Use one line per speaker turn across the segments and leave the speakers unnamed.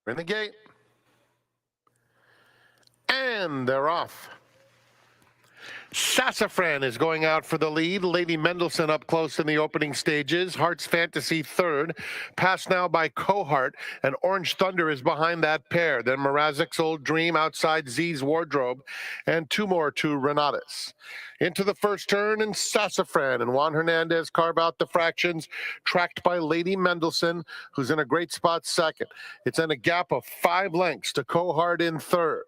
In the gate. And they're off. Sassafran is going out for the lead. Lady Mendelssohn up close in the opening stages. Heart's Fantasy third. Passed now by Cohart, and Orange Thunder is behind that pair. Then Mrazek's Old Dream outside Z's Wardrobe, and two more to Renatus. Into the first turn, and Sassafran and Juan Hernandez carve out the fractions, tracked by Lady Mendelssohn, who's in a great spot second. It's in a gap of 5 lengths to Cohart in third.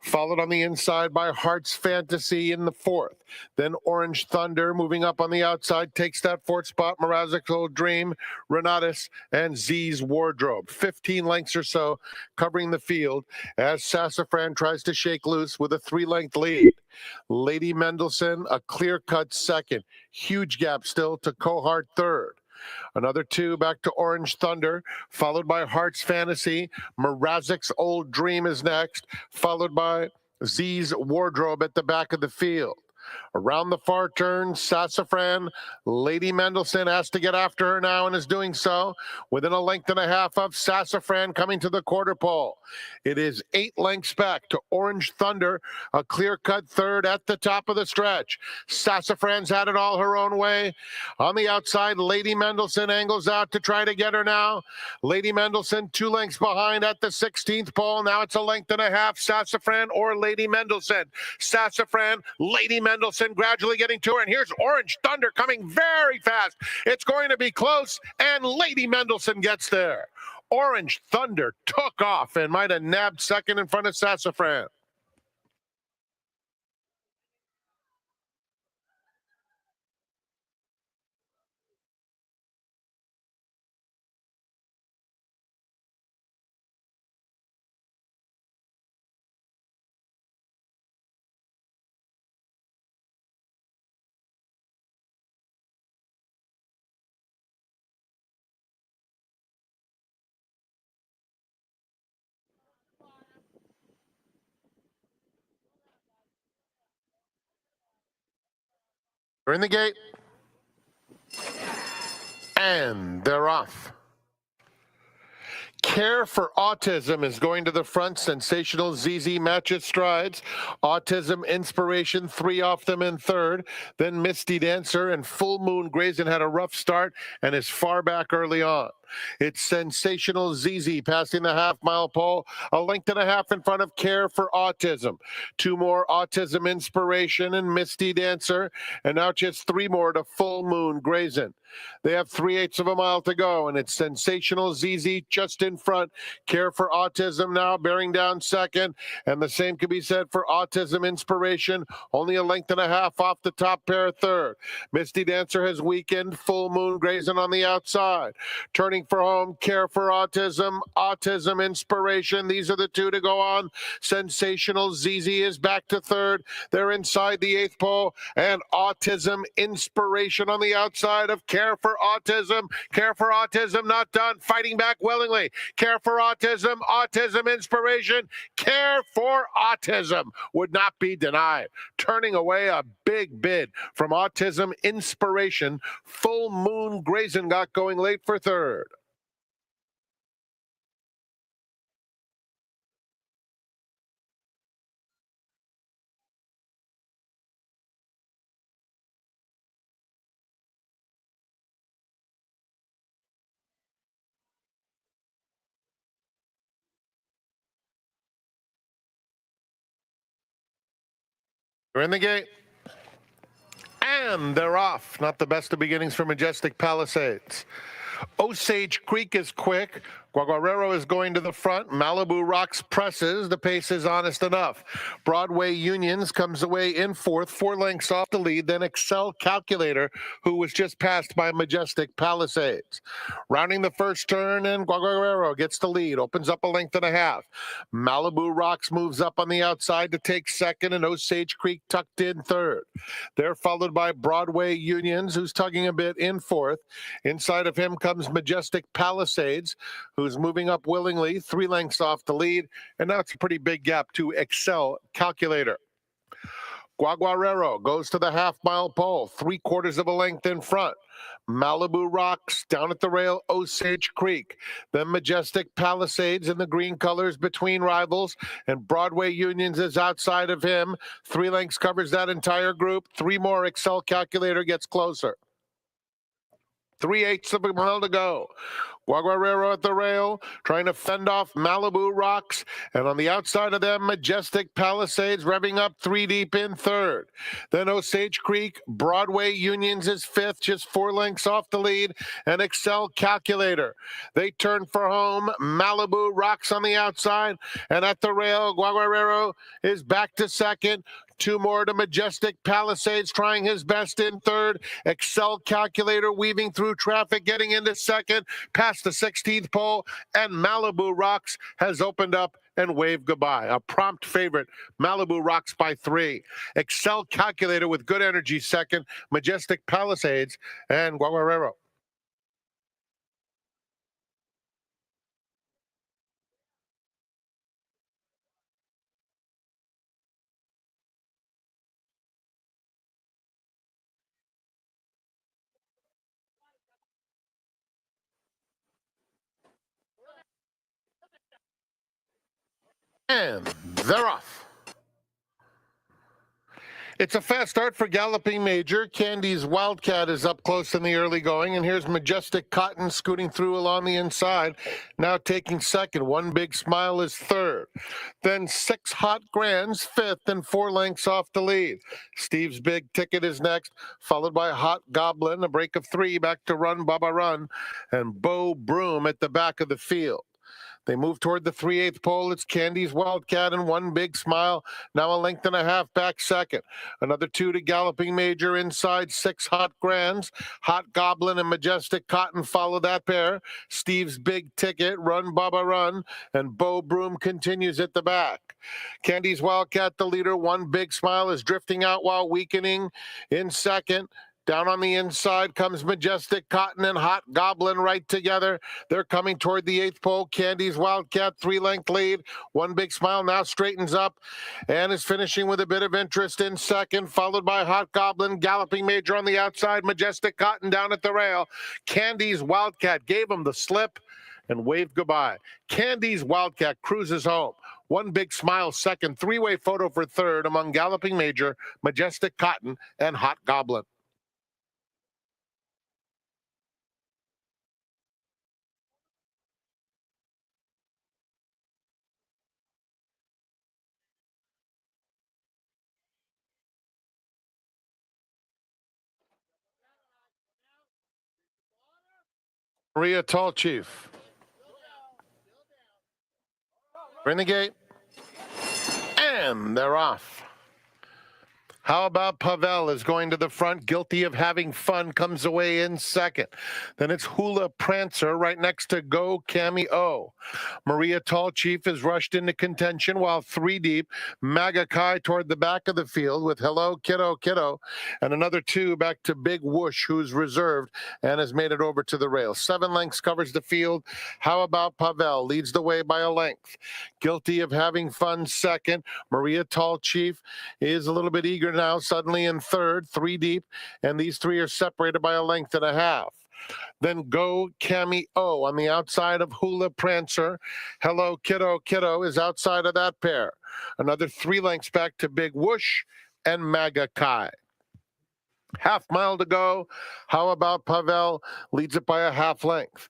Followed on the inside by Heart's Fantasy in the fourth. Then Orange Thunder moving up on the outside takes that fourth spot. Mrazek's Old Dream, Renatus, and Z's Wardrobe. 15 lengths or so covering the field as Sassafran tries to shake loose with a 3-length lead. Lady Mendelssohn, a clear-cut second. Huge gap still to Cohart third. Another 2 back to Orange Thunder, followed by Heart's Fantasy. Mrazek's Old Dream is next, followed by Z's Wardrobe at the back of the field. Around the far turn, Sassafran. Lady Mendelssohn has to get after her now and is doing so. Within a length and a half of Sassafran coming to the quarter pole. It is 8 lengths back to Orange Thunder, a clear-cut third at the top of the stretch. Sassafran's had it all her own way. On the outside, Lady Mendelssohn angles out to try to get her now. Lady Mendelssohn 2 lengths behind at the 16th pole. Now it's a length and a half, Sassafran or Lady Mendelssohn. Sassafran, Lady Mendelssohn gradually getting to her, and here's Orange Thunder coming very fast. It's going to be close, and Lady Mendelssohn gets there. Orange Thunder took off and might have nabbed second in front of Sassafran. They're in the gate. And they're off. Care for Autism is going to the front. Sensational ZZ matches strides. Autism Inspiration, 3 off them in third. Then Misty Dancer and Full Moon Grayson had a rough start and is far back early on. It's Sensational ZZ passing the half-mile pole, a length and a half in front of Care for Autism. 2 more Autism Inspiration and Misty Dancer, and now just 3 more to Full Moon Grayson. They have 3/8 of a mile to go, and it's Sensational ZZ just in front. Care for Autism now bearing down second, and the same could be said for Autism Inspiration, only a length and a half off the top pair third. Misty Dancer has weakened. Full Moon Grayson on the outside. Turning for home, Care for Autism, Autism Inspiration. These are the 2 to go on. Sensational ZZ is back to third. They're inside the 8th pole, and Autism Inspiration on the outside of Care for Autism. Care for Autism not done, fighting back willingly. Care for Autism, Autism Inspiration. Care for Autism would not be denied. Turning away a big bid from Autism Inspiration. Full Moon Grayson got going late for third. They're in the gate. And they're off. Not the best of beginnings for Majestic Palisades. Osage Creek is quick. Guaguarero is going to the front. Malibu Rocks presses. The pace is honest enough. Broadway Unions comes away in fourth, 4 lengths off the lead. Then Excel Calculator, who was just passed by Majestic Palisades. Rounding the first turn, and Guaguarero gets the lead. Opens up a length and a half. Malibu Rocks moves up on the outside to take second, and Osage Creek tucked in third. They're followed by Broadway Unions, who's tugging a bit in fourth. Inside of him comes Majestic Palisades, who's moving up willingly, 3 lengths off the lead, and now it's a pretty big gap to Excel Calculator. Guaguarero goes to the half-mile pole, 3/4 of a length in front. Malibu Rocks down at the rail, Osage Creek. Then Majestic Palisades in the green colors between rivals, and Broadway Unions is outside of him. 3 lengths covers that entire group. 3 more. Excel Calculator gets closer. 3/8 of a mile to go. Guaguarero at the rail, trying to fend off Malibu Rocks. And on the outside of them, Majestic Palisades revving up 3 deep in third. Then Osage Creek, Broadway Unions is fifth, just 4 lengths off the lead. And Excel Calculator. They turn for home. Malibu Rocks on the outside. And at the rail, Guaguarero is back to second. 2 more to Majestic Palisades, trying his best in third. Excel Calculator weaving through traffic, getting into second, past the 16th pole, and Malibu Rocks has opened up and waved goodbye. A prompt favorite, Malibu Rocks by 3. Excel Calculator with good energy second, Majestic Palisades, and Guaguarero. And they're off. It's a fast start for Galloping Major. Candy's Wildcat is up close in the early going, and here's Majestic Cotton scooting through along the inside, now taking second. One Big Smile is third. Then 6 Hot Grands fifth, and 4 lengths off the lead. Steve's Big Ticket is next, followed by Hot Goblin, a break of 3 back to Run Bubba Run, and Bo Broom at the back of the field. They move toward the 3/8 pole. It's Candy's Wildcat and One Big Smile, now a length and a half back second. Another 2 to Galloping Major inside. 6 Hot Grands. Hot Goblin and Majestic Cotton follow that pair. Steve's Big Ticket, Run Bubba Run, and Bo Broom continues at the back. Candy's Wildcat, the leader. One Big Smile is drifting out while weakening in second. Down on the inside comes Majestic Cotton and Hot Goblin right together. They're coming toward the 8th pole. Candy's Wildcat, 3-length lead. One Big Smile now straightens up and is finishing with a bit of interest in second, followed by Hot Goblin. Galloping Major on the outside. Majestic Cotton down at the rail. Candy's Wildcat gave him the slip and waved goodbye. Candy's Wildcat cruises home. One Big Smile second. 3-way photo for third among Galloping Major, Majestic Cotton, and Hot Goblin. Maria Tall Chief. Bring the gate. And they're off. How about Pavel is going to the front, guilty of having fun, comes away in second. Then it's Hula Prancer right next to Go Cameo. Maria Tall Chief is rushed into contention while 3 deep. Maga Kai toward the back of the field with Hello Kiddo Kiddo, and another 2 back to Big Whoosh, who's reserved and has made it over to the rail. 7 lengths covers the field. How about Pavel leads the way by a length. Guilty of having fun second. Maria Tall Chief is a little bit eager now, suddenly in third, 3 deep, and these 3 are separated by a length and a half. Then Go Cameo on the outside of Hula Prancer. Hello Kiddo Kiddo is outside of that pair. Another 3 lengths back to Big Whoosh and Maga Kai. Half mile to go. How about Pavel leads it by a half length.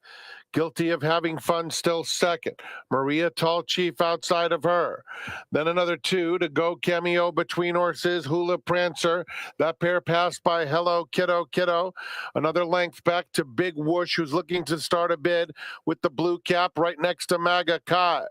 Guilty of having fun still second. Maria Tall Chief outside of her. Then another 2 to Go Cameo between horses. Hula Prancer. That pair passed by Hello Kiddo Kiddo. Another length back to Big Whoosh, who's looking to start a bid with the blue cap right next to Maga Kai.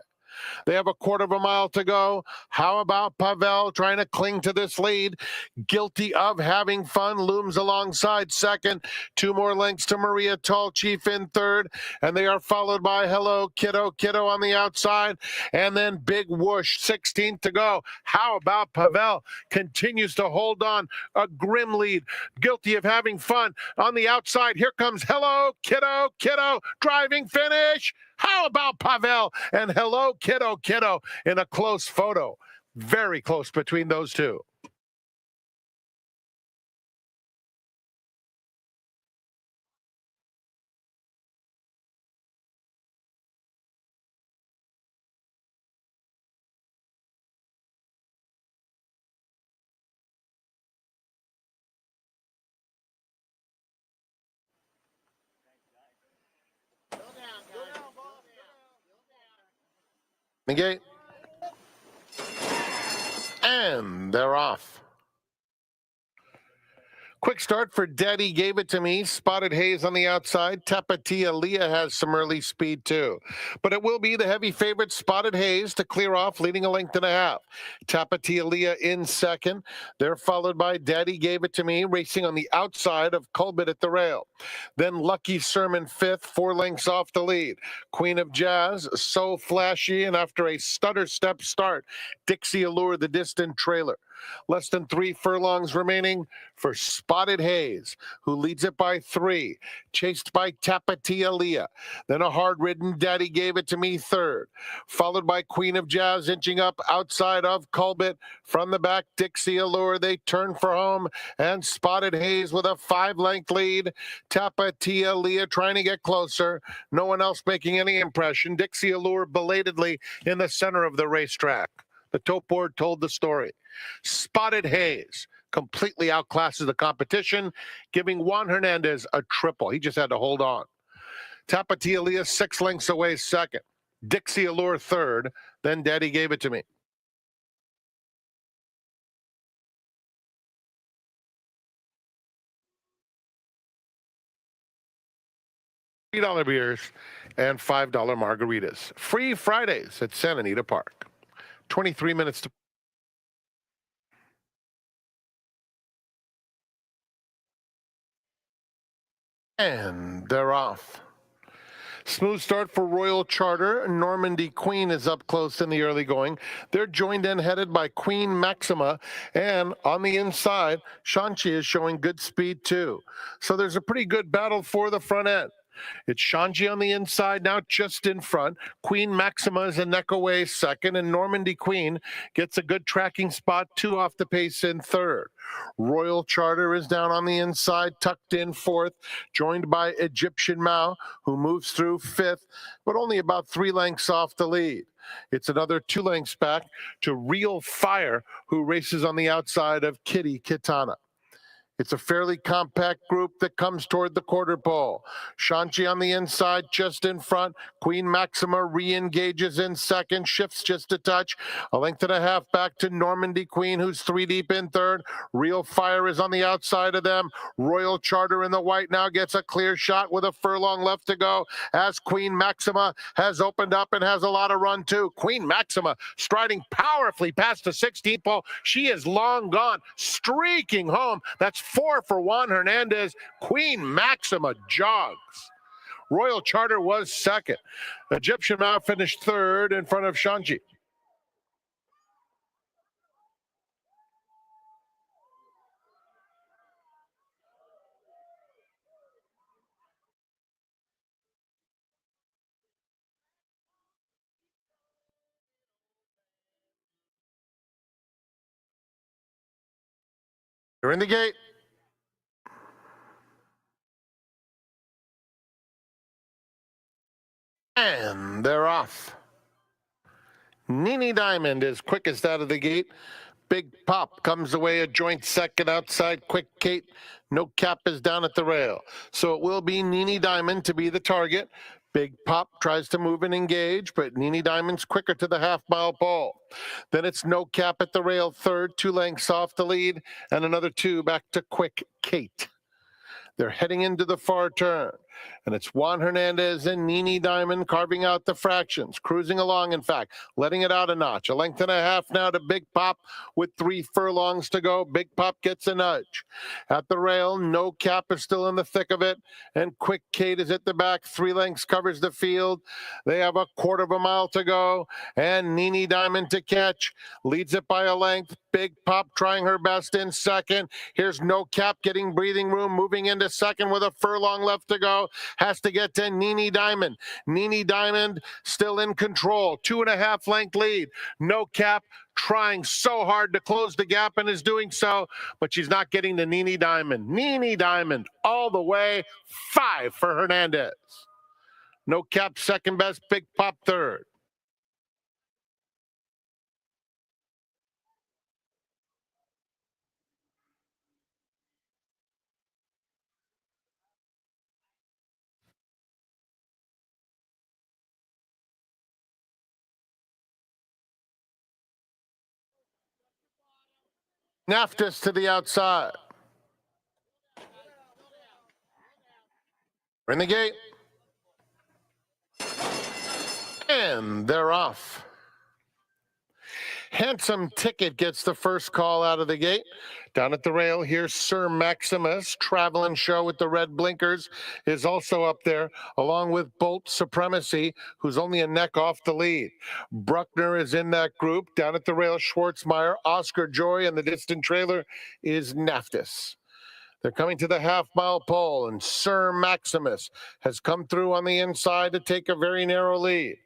They have a 1/4 mile to go. How about Pavel trying to cling to this lead? Guilty of having fun looms alongside second. 2 more lengths to Maria Tall Chief in third. And they are followed by Hello Kiddo Kiddo on the outside. And then Big Whoosh, 16th to go. How about Pavel continues to hold on a grim lead. Guilty of having fun on the outside. Here comes Hello Kiddo Kiddo. Driving finish. How about Pavel and Hello Kiddo Kiddo in a close photo? Very close between those 2. The gate. And they're off. Quick start for Daddy Gave It To Me. Spotted Haze on the outside. Tapatia Leah has some early speed too. But it will be the heavy favorite Spotted Haze to clear off, leading a length and a half. Tapatia Leah in second. They're followed by Daddy Gave It To Me, racing on the outside of Culbit at the rail. Then Lucky Sermon fifth, 4 lengths off the lead. Queen of Jazz, So Flashy, and after a stutter step start, Dixie Allure, the distant trailer. Less than 3 furlongs remaining for Spotted Haze, who leads it by 3, chased by Tapatia Leah. Then a hard-ridden Daddy Gave It To Me third, followed by Queen of Jazz inching up outside of Culbit. From the back, Dixie Allure. They turn for home, and Spotted Haze with a 5-length lead. Tapatia Leah trying to get closer. No one else making any impression. Dixie Allure belatedly in the center of the racetrack. The tote board told the story. Spotted Haze completely outclasses the competition, giving Juan Hernandez a triple. He just had to hold on. Tapatia Leah 6 lengths away second. Dixie Allure third. Then Daddy Gave It To Me. $3 beers and $5 margaritas. Free Fridays at Santa Anita Park. 23 minutes to. And they're off. Smooth start for Royal Charter. Normandy Queen is up close in the early going. They're joined and headed by Queen Maxima. And on the inside, Shanchi is showing good speed too. So there's a pretty good battle for the front end. It's Shanji on the inside now, just in front. Queen Maxima is a neck away second, and Normandy Queen gets a good tracking spot, 2 off the pace in third. Royal Charter is down on the inside, tucked in fourth, joined by Egyptian Mao, who moves through fifth, but only about 3 lengths off the lead. It's another 2 lengths back to Real Fire, who races on the outside of Kitty Kitana. It's a fairly compact group that comes toward the quarter pole. Shanchi on the inside, just in front. Queen Maxima re-engages in second, shifts just a touch. A length and a half back to Normandy Queen, who's 3 deep in third. Real Fire is on the outside of them. Royal Charter in the white now gets a clear shot with a furlong left to go, as Queen Maxima has opened up and has a lot of run too. Queen Maxima striding powerfully past the 16th pole. She is long gone, streaking home. That's 4 for Juan Hernandez. Queen Maxima jogs. Royal Charter was second. Egyptian Mao finished third in front of Shanji. They're in the gate. And they're off. Nini Diamond is quickest out of the gate. Big Pop comes away a joint second outside Quick Kate. No Cap is down at the rail. So it will be Nini Diamond to be the target. Big Pop tries to move and engage, but Nini Diamond's quicker to the half-mile pole. Then it's No Cap at the rail third, 2 lengths off the lead, and another 2 back to Quick Kate. They're heading into the far turn. And it's Juan Hernandez and Nini Diamond carving out the fractions, cruising along, in fact, letting it out a notch. A length and a half now to Big Pop with 3 furlongs to go. Big Pop gets a nudge. At the rail, No Cap is still in the thick of it, and Quick Kate is at the back. 3 lengths covers the field. They have a quarter of a mile to go, and Nini Diamond to catch. Leads it by a length. Big Pop trying her best in second. Here's No Cap getting breathing room, moving into second with a furlong left to go. Has to get to Nini Diamond. Nini Diamond still in control. 2.5 length lead. No Cap trying so hard to close the gap and is doing so, but she's not getting to Nini Diamond. Nini Diamond all the way. 5 for Hernandez. No Cap second best. Big Pop third. Naftis to the outside. We're in the gate. And they're off. Handsome Ticket gets the first call out of the gate. Down at the rail, here's Sir Maximus. Traveling Show with the red blinkers is also up there, along with Bolt Supremacy, who's only a neck off the lead. Bruckner is in that group. Down at the rail, Schwartzmeyer, Oscar Joy, and the distant trailer is Naftis. They're coming to the half-mile pole, and Sir Maximus has come through on the inside to take a very narrow lead.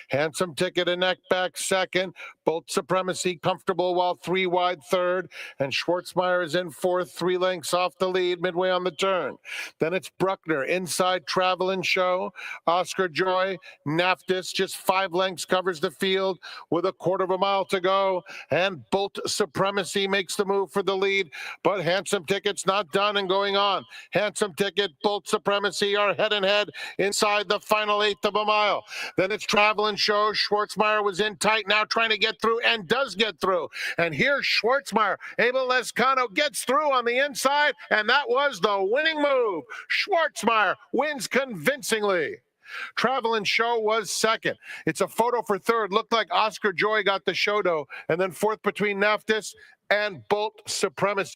Handsome Ticket a neck back second. Bolt Supremacy comfortable while 3 wide third. And Schwartzmeyer is in fourth, 3 lengths off the lead midway on the turn. Then it's Bruckner inside Travelin' Show. Oscar Joy, Naftis just 5 lengths covers the field with a quarter of a mile to go. And Bolt Supremacy makes the move for the lead. But Handsome Ticket's not done and going on. Handsome Ticket, Bolt Supremacy are head and head inside the final 1/8 of a mile. Then it's Travelin' Show. Schwartzmeyer was in tight, now trying to get through and does get through. And here's Schwartzmeyer. Abel Lescano gets through on the inside, and that was the winning move. Schwartzmeyer wins convincingly. Travelin' Show was second. It's a photo for third. Looked like Oscar Joy got the show, though. And then fourth between Naftis and Bolt Supremacy.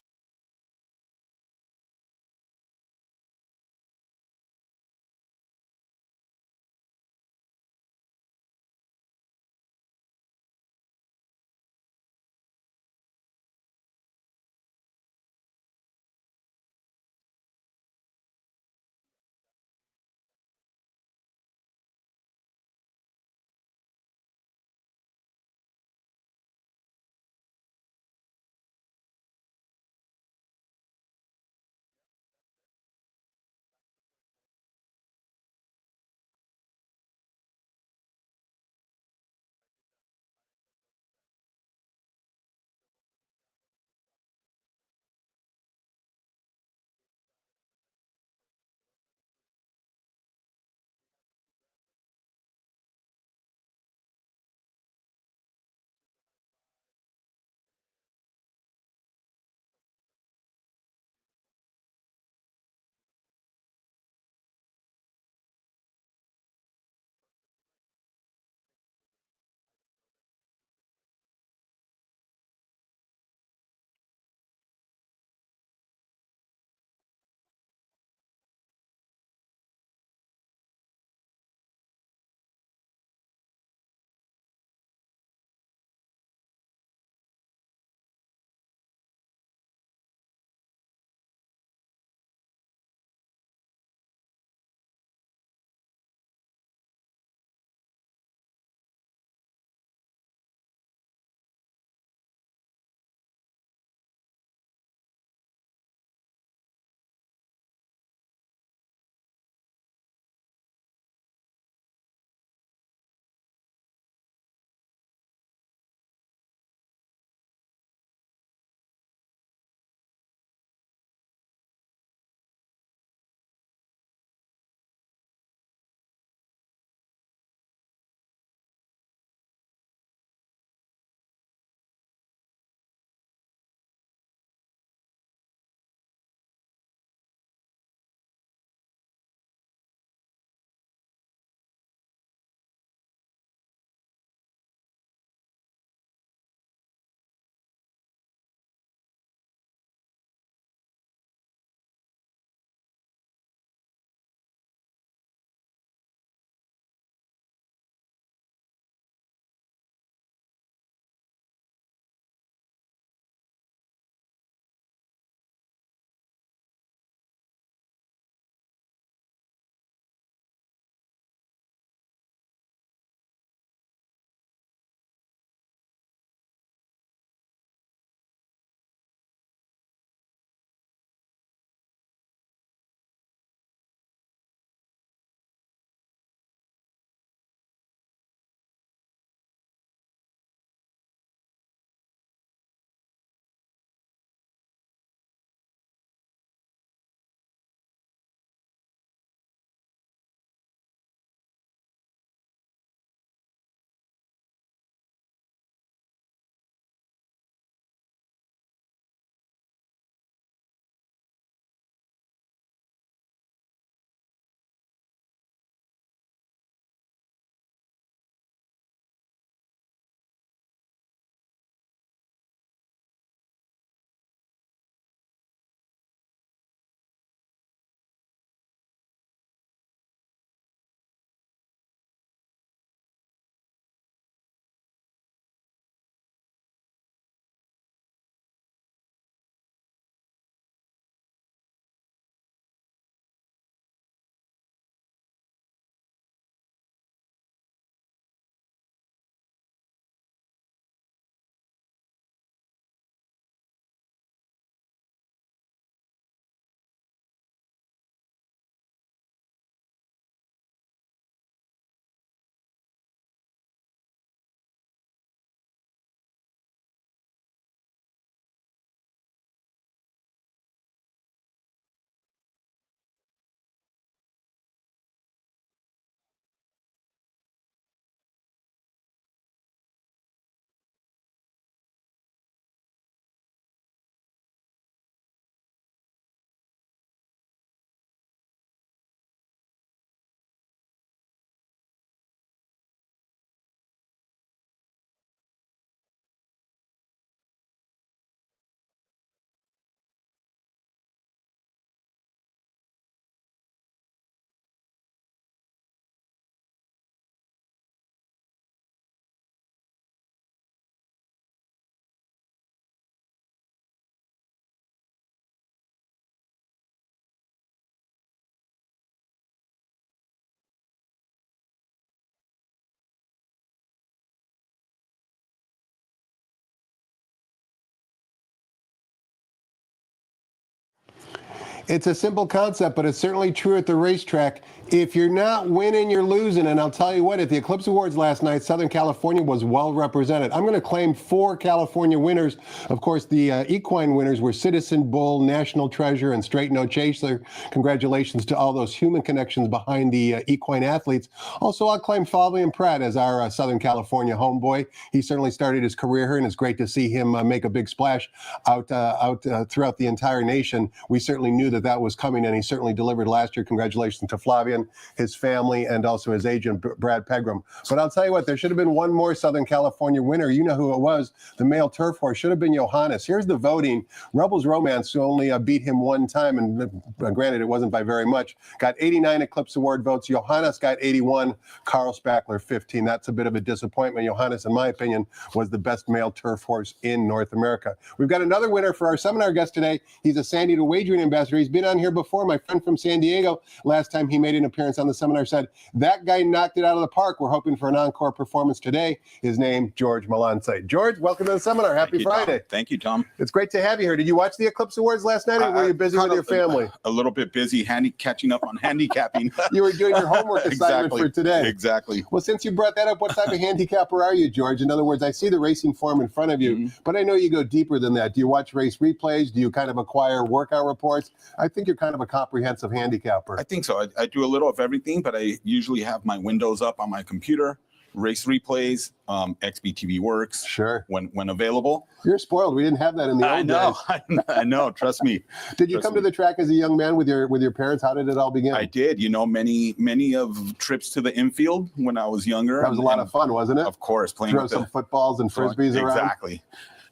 It's a simple concept, but it's certainly true at the racetrack. If you're not winning, you're losing. And I'll tell you what, at the Eclipse Awards last night, Southern California was well represented. I'm going to claim 4 California winners. Of course, the equine winners were Citizen Bull, National Treasure, and Straight No Chaser. Congratulations to all those human connections behind the equine athletes. Also, I'll claim Fabian Pratt as our Southern California homeboy. He certainly started his career here, and it's great to see him make a big splash out throughout the entire nation. We certainly knew that was coming, and he certainly delivered last year. Congratulations to Flavian, his family, and also his agent, Brad Pegram. But I'll tell you what, there should have been one more Southern California winner. You know who it was. The male turf horse should have been Johannes. Here's the voting. Rebels Romance only beat him one time, and granted, it wasn't by very much. Got 89 Eclipse Award votes. Johannes got 81. Carl Spackler, 15. That's a bit of a disappointment. Johannes, in my opinion, was the best male turf horse in North America. We've got another winner for our seminar guest today. He's a San Diego wagering ambassador. He's been on here before. My friend from San Diego, last time he made an appearance on the seminar, said, that guy knocked it out of the park. We're hoping for an encore performance today. His name, George Malanche. George, welcome to the seminar. Happy Friday.
Tom. Thank you, Tom.
It's great to have you here. Did you watch the Eclipse Awards last night, or were you busy with your family?
A little bit busy catching up on handicapping.
You were doing your homework assignment for today.
Exactly.
Well, since you brought that up, what type of handicapper are you, George? In other words, I see the racing form in front of you, but I know you go deeper than that. Do you watch race replays? Do you kind of acquire workout reports? I think you're kind of a comprehensive handicapper.
I think so. I do a little of everything, but I usually have my windows up on my computer, race replays, XBTV works.
Sure.
When available.
You're spoiled. We didn't have that in the old days.
I know. Trust me.
Did you come to the track as a young man with your parents? How did it all begin?
I did. You know, many of trips to the infield when I was younger.
That was a lot of fun, wasn't it?
Of course, playing
throw some footballs and frisbees around.
Exactly.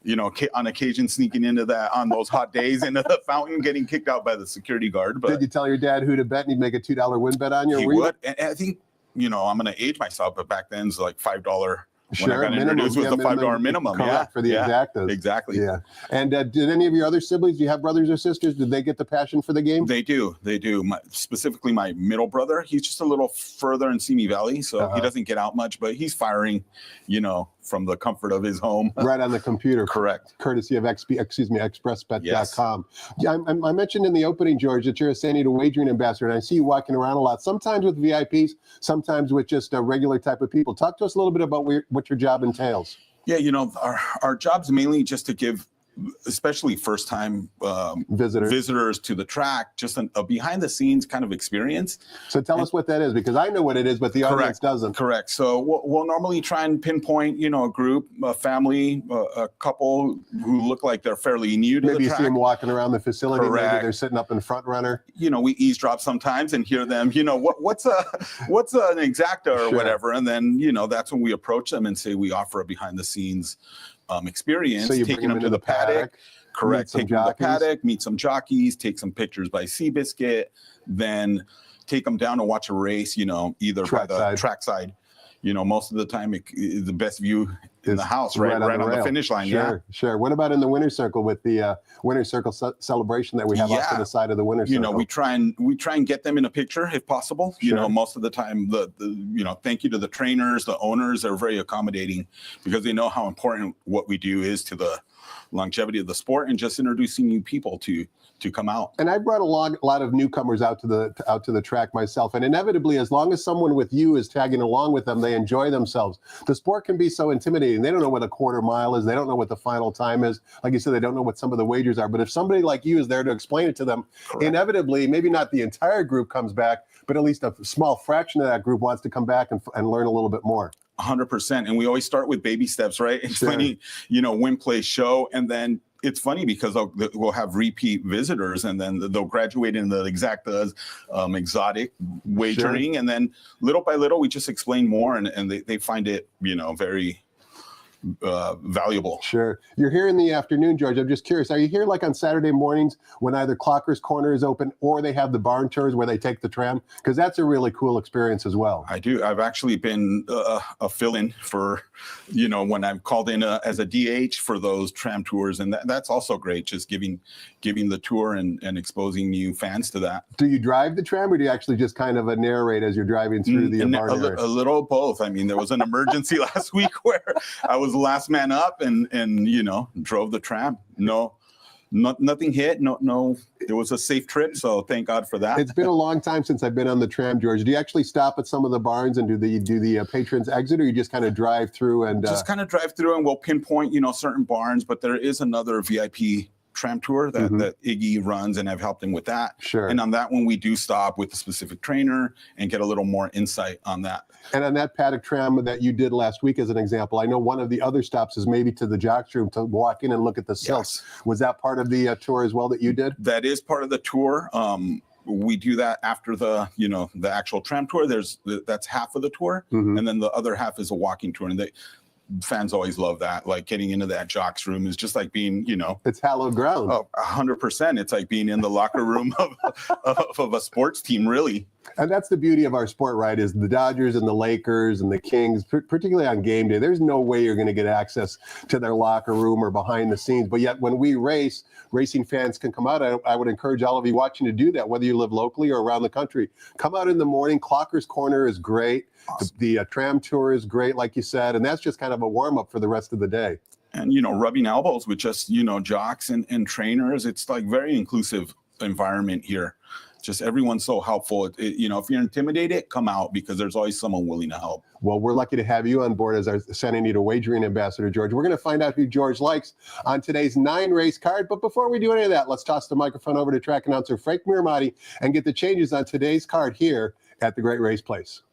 You know, on occasion sneaking into that on those hot days into the fountain, getting kicked out by the security guard. But
did you tell your dad who to bet, and he'd make a $2 win bet on you?
He would. And I think, you know, I'm going to age myself, but back then it's like $5.
Sure,
when I got introduced was the $5 minimum.
Correct, for the exactas.
Exactly.
Yeah. And did any of your other siblings, do you have brothers or sisters? Did they get the passion for the game?
They do. Specifically my middle brother. He's just a little further in Simi Valley, so he doesn't get out much, but he's firing, you know, from the comfort of his home.
Right on the computer.
Correct.
Courtesy of expressbet.com.
Yes.
Yeah, I mentioned in the opening, George, that you're a San Diego wagering ambassador, and I see you walking around a lot, sometimes with VIPs, sometimes with just a regular type of people. Talk to us a little bit about what your job entails.
Yeah, you know, our job's mainly just to give, especially first-time visitors to the track, just a behind-the-scenes kind of experience.
So tell us what that is, because I know what it is, but the audience doesn't.
Correct. So we'll normally try and pinpoint, you know, a group, a family, a couple who look like they're fairly new to the track.
Maybe you see them walking around the facility.
Correct.
Maybe they're sitting up in front runner.
You know, we eavesdrop sometimes and hear them, you know, what's an exacta or whatever. And then, you know, that's when we approach them and say we offer a behind-the-scenes experience,
so
taking them to the paddock. Correct. Take them to the paddock, meet some jockeys, take some pictures by Seabiscuit, then take them down to watch a race, you know, either by the trackside. You know, most of the time, the best view in the house, right on the finish line.
Sure. What about in the winner's circle with the winner's circle celebration that we have off to the side of the winner's circle?
You know, we try and get them in a picture if possible. You know, most of the time, the you know, thank you to the trainers, the owners are very accommodating because they know how important what we do is to the longevity of the sport and just introducing new people to come out.
And I brought a lot of newcomers out to the track myself, and inevitably, as long as someone with you is tagging along with them, they enjoy themselves. The sport can be so intimidating. They don't know what a quarter mile is. They don't know what the final time is. Like you said, they don't know what some of the wagers are. But if somebody like you is there to explain it to them, inevitably, maybe not the entire group comes back, but at least a small fraction of that group wants to come back and learn a little bit more.
100%. And we always start with baby steps, right? Explaining, you know, win, play, show, and then it's funny because we'll have repeat visitors and then they'll graduate in the exactas, exotic wagering. And then little by little, we just explain more and they find it, you know, very valuable.
Sure. You're here in the afternoon, George. I'm just curious. Are you here like on Saturday mornings when either Clocker's Corner is open or they have the barn tours where they take the tram? Because that's a really cool experience as well.
I do. I've actually been a fill-in for, you know, when I'm called in as a DH for those tram tours. And that's also great, just giving the tour and exposing new fans to that.
Do you drive the tram or do you actually just kind of narrate as you're driving through the barn area?
A little both. I mean, there was an emergency last week where I was the last man up and you know, drove the tram. nothing hit. No, it was a safe trip. So thank God for that.
It's been a long time since I've been on the tram, George. Do you actually stop at some of the barns and do the patrons exit, or you just kind of drive through and
just kind of drive through, and we'll pinpoint, certain barns, but there is another VIP tram tour that Iggy runs, and I've helped him with that.
Sure.
And on that one, we do stop with a specific trainer and get a little more insight on that.
And on that paddock tram that you did last week, as an example, I know one of the other stops is maybe to the jocks room to walk in and look at the silks.
Yes.
Was that part of the tour as well that you did?
That is part of the tour. We do that after the actual tram tour. That's half of the tour, and then the other half is a walking tour. And fans always love that. Like getting into that jocks room is just like being,
it's hallowed ground.
100%. It's like being in the locker room of a sports team, really.
And that's the beauty of our sport, right? Is the Dodgers and the Lakers and the Kings, particularly on game day, there's no way you're going to get access to their locker room or behind the scenes. But yet when we race, racing fans can come out. I would encourage all of you watching to do that, whether you live locally or around the country. Come out in the morning. Clocker's Corner is great. Awesome. The tram tour is great, like you said. And that's just kind of a warm-up for the rest of the day.
And, rubbing elbows with just, jocks and trainers. It's like very inclusive environment here. Just everyone's so helpful. If you're intimidated, come out, because there's always someone willing to help.
Well, we're lucky to have you on board as our Santa Anita Wagering Ambassador, George. We're going to find out who George likes on today's 9-race card. But before we do any of that, let's toss the microphone over to track announcer Frank Miramati and get the changes on today's card here at the Great Race Place.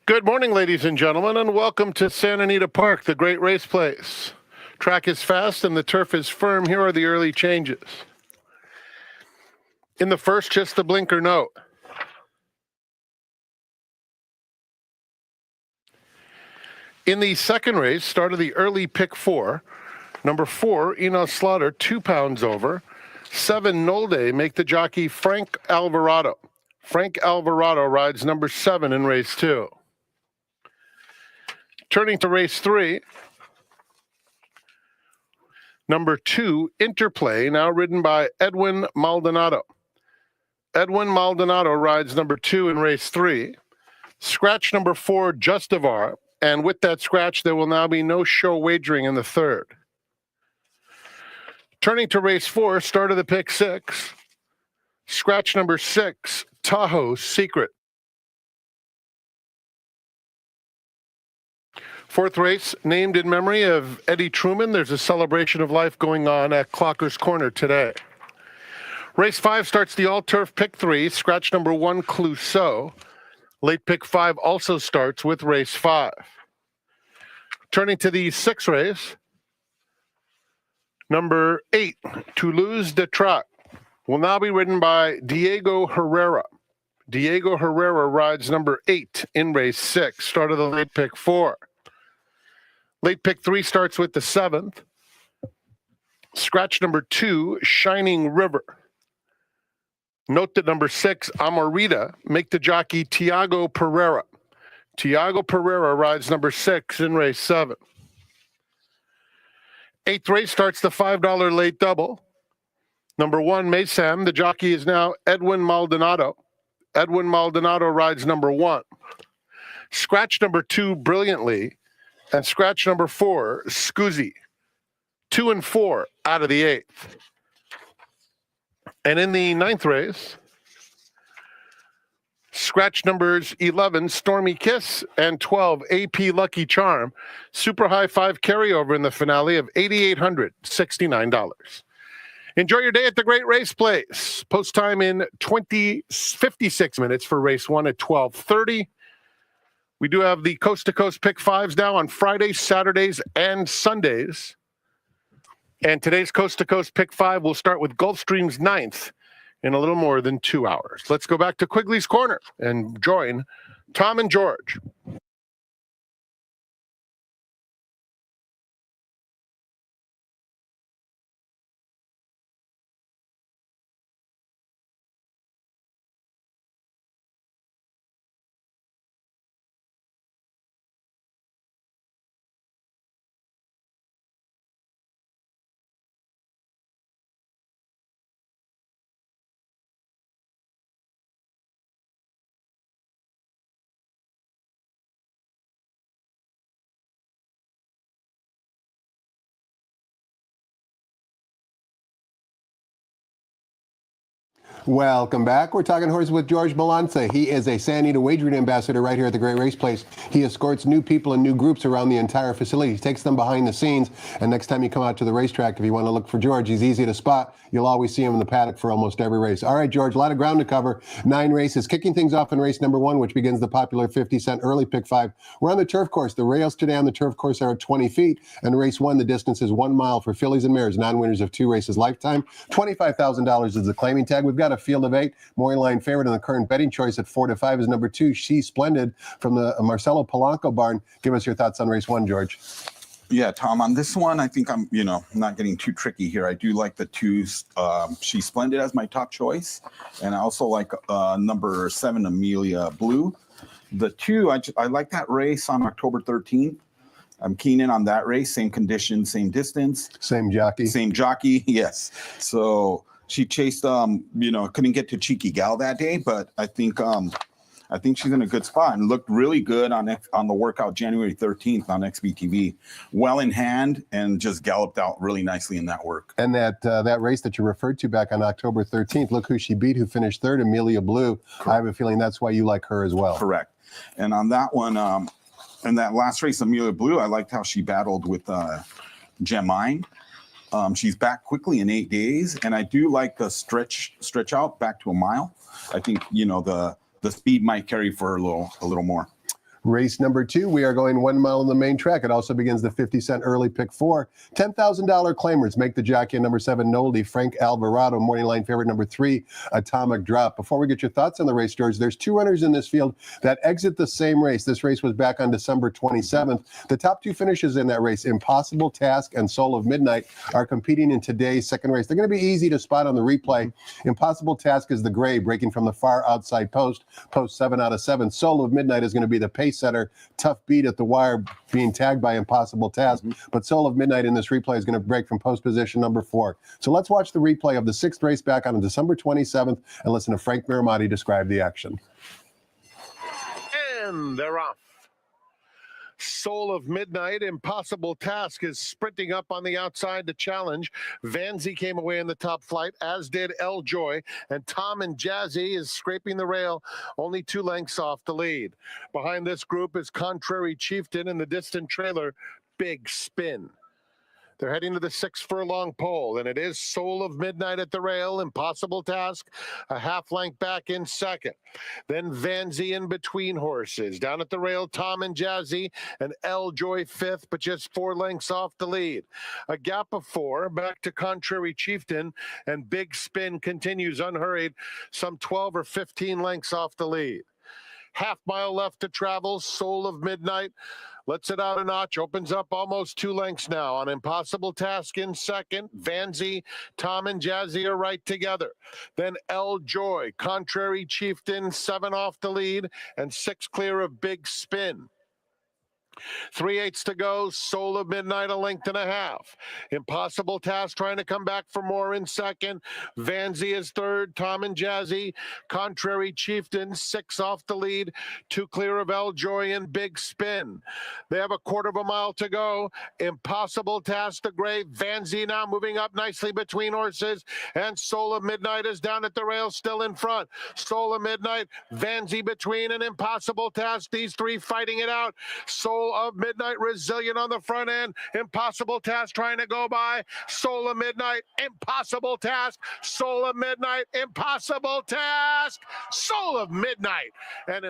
Good morning, ladies and gentlemen, and welcome to Santa Anita Park, the Great Race Place. Track is fast and the turf is firm. Here are the early changes. In the first, just the blinker note. In the second race, start of the early pick 4. Number 4, Enos Slaughter, 2 pounds over. 7, Nolde, make the jockey Frank Alvarado. Frank Alvarado rides number 7 in race 2. Turning to race 3. Number 2, Interplay, now ridden by Edwin Maldonado. Edwin Maldonado rides number 2 in race 3. Scratch number 4, Justivar. And with that scratch, there will now be no show wagering in the third. Turning to race 4, start of the pick 6. Scratch number 6, Tahoe Secret. Fourth race, named in memory of Eddie Truman. There's a celebration of life going on at Clocker's Corner today. Race 5 starts the all-turf pick 3. Scratch number 1, Clouseau. Late pick 5 also starts with race 5. Turning to the 6th race, number 8, Toulouse de Trac, will now be ridden by Diego Herrera. Diego Herrera rides number 8 in race 6, start of the late pick 4. Late pick 3 starts with the 7th. Scratch number 2, Shining River. Note that number 6, Amarita, make the jockey Tiago Pereira. Tiago Pereira rides number 6 in race 7. 8th race starts the $5 late double. Number 1, Maysam, the jockey is now Edwin Maldonado. Edwin Maldonado rides number 1. Scratch number 2, Brilliantly, and scratch number 4, Scuzzi. 2 and 4 out of the 8th. And in the 9th race, scratch numbers 11, Stormy Kiss, and 12, AP Lucky Charm. Super high 5 carryover in the finale of $8,869. Enjoy your day at the Great Race Place. Post time in 56 minutes for race 1 at 12:30. We do have the Coast to Coast Pick 5s now on Fridays, Saturdays, and Sundays. And today's Coast to Coast Pick 5 will start with Gulfstream's 9th in a little more than 2 hours. Let's go back to Quigley's Corner and join Tom and George.
Welcome back. We're talking horses with George Malanche. He is a San Anita Wagering Ambassador right here at the Great Race Place. He escorts new people and new groups around the entire facility. He takes them behind the scenes. And next time you come out to the racetrack, if you want to look for George, he's easy to spot. You'll always see him in the paddock for almost every race. All right, George, a lot of ground to cover. 9 races. Kicking things off in race number 1, which begins the popular 50-cent early pick 5. We're on the turf course. The rails today on the turf course are at 20 feet. And race 1, the distance is 1 mile for fillies and mares, non-winners of 2 races lifetime. $25,000 is the claiming tag. We've got a field of 8. Morning line favorite in the current betting choice at 4-5 is number 2, She's Splendid from the Marcelo Polanco barn. Give us your thoughts on race 1, George.
Yeah, Tom, on this one, I think I'm not getting too tricky here. I do like the 2, She's Splendid as my top choice. And I also like number 7, Amelia Blue. The 2, I like that race on October 13th. I'm keen in on that race. Same conditions, same distance.
Same jockey.
Same jockey, yes. So she chased, couldn't get to Cheeky Gal that day, but I think she's in a good spot and looked really good on the workout January 13th on XBTV. Well in hand and just galloped out really nicely in that work.
And that race that you referred to back on October 13th, look who she beat, who finished 3rd, Amelia Blue. Correct. I have a feeling that's why you like her as well.
Correct. And on that one, in that last race, Amelia Blue, I liked how she battled with Gemine. She's back quickly in 8 days, and I do like the stretch out back to a mile. I think the speed might carry for a little more.
Race number 2, we are going 1 mile on the main track. It also begins the 50-cent early pick 4. $10,000 claimers make the jockey number 7, Noldy, Frank Alvarado, morning line favorite number 3, Atomic Drop. Before we get your thoughts on the race, George, there's 2 runners in this field that exit the same race. This race was back on December 27th. The top 2 finishes in that race, Impossible Task and Soul of Midnight, are competing in today's second race. They're going to be easy to spot on the replay. Impossible Task is the gray, breaking from the far outside post 7 out of 7. Soul of Midnight is going to be the pace setter, tough beat at the wire, being tagged by Impossible Task. But Soul of Midnight in this replay is going to break from post position number 4. So let's watch the replay of the 6th race back on December 27th and listen to Frank Miramati describe the action.
And they're off. Soul of Midnight, Impossible Task is sprinting up on the outside to challenge. Vanzi came away in the top flight, as did El Joy, and Tom and Jazzy is scraping the rail, only 2 lengths off the lead. Behind this group is Contrary Chieftain in the distant trailer, Big Spin. They're heading to the 6 furlong pole, and it is Soul of Midnight at the rail, Impossible Task, a half length back in second. Then Vanzi in between horses. Down at the rail, Tom and Jazzy, and El Joy 5th, but just 4 lengths off the lead. A gap of 4, back to Contrary Chieftain, and Big Spin continues unhurried, some 12 or 15 lengths off the lead. Half mile left to travel. Soul of Midnight lets it out a notch, opens up almost 2 lengths now on Impossible Task in second. Vanzi, Tom and Jazzy are right together. Then El Joy, Contrary Chieftain, 7 off the lead and 6 clear of Big Spin. 3/8 to go. Soul of Midnight, 1.5 lengths. Impossible Task trying to come back for more in second. Vanzi is third. Tom and Jazzy. Contrary Chieftain, 6 off the lead. 2 clear of El Joy and Big Spin. They have a 1/4 mile to go. Impossible Task, the gray. Vanzi now moving up nicely between horses. And Soul of Midnight is down at the rail, still in front. Soul of Midnight, Vanzi between, and Impossible Task. These 3 fighting it out. Soul of Midnight resilient on the front end. Impossible Task trying to go by. Soul of Midnight, Impossible Task. Soul of Midnight, Impossible Task. Soul of Midnight. And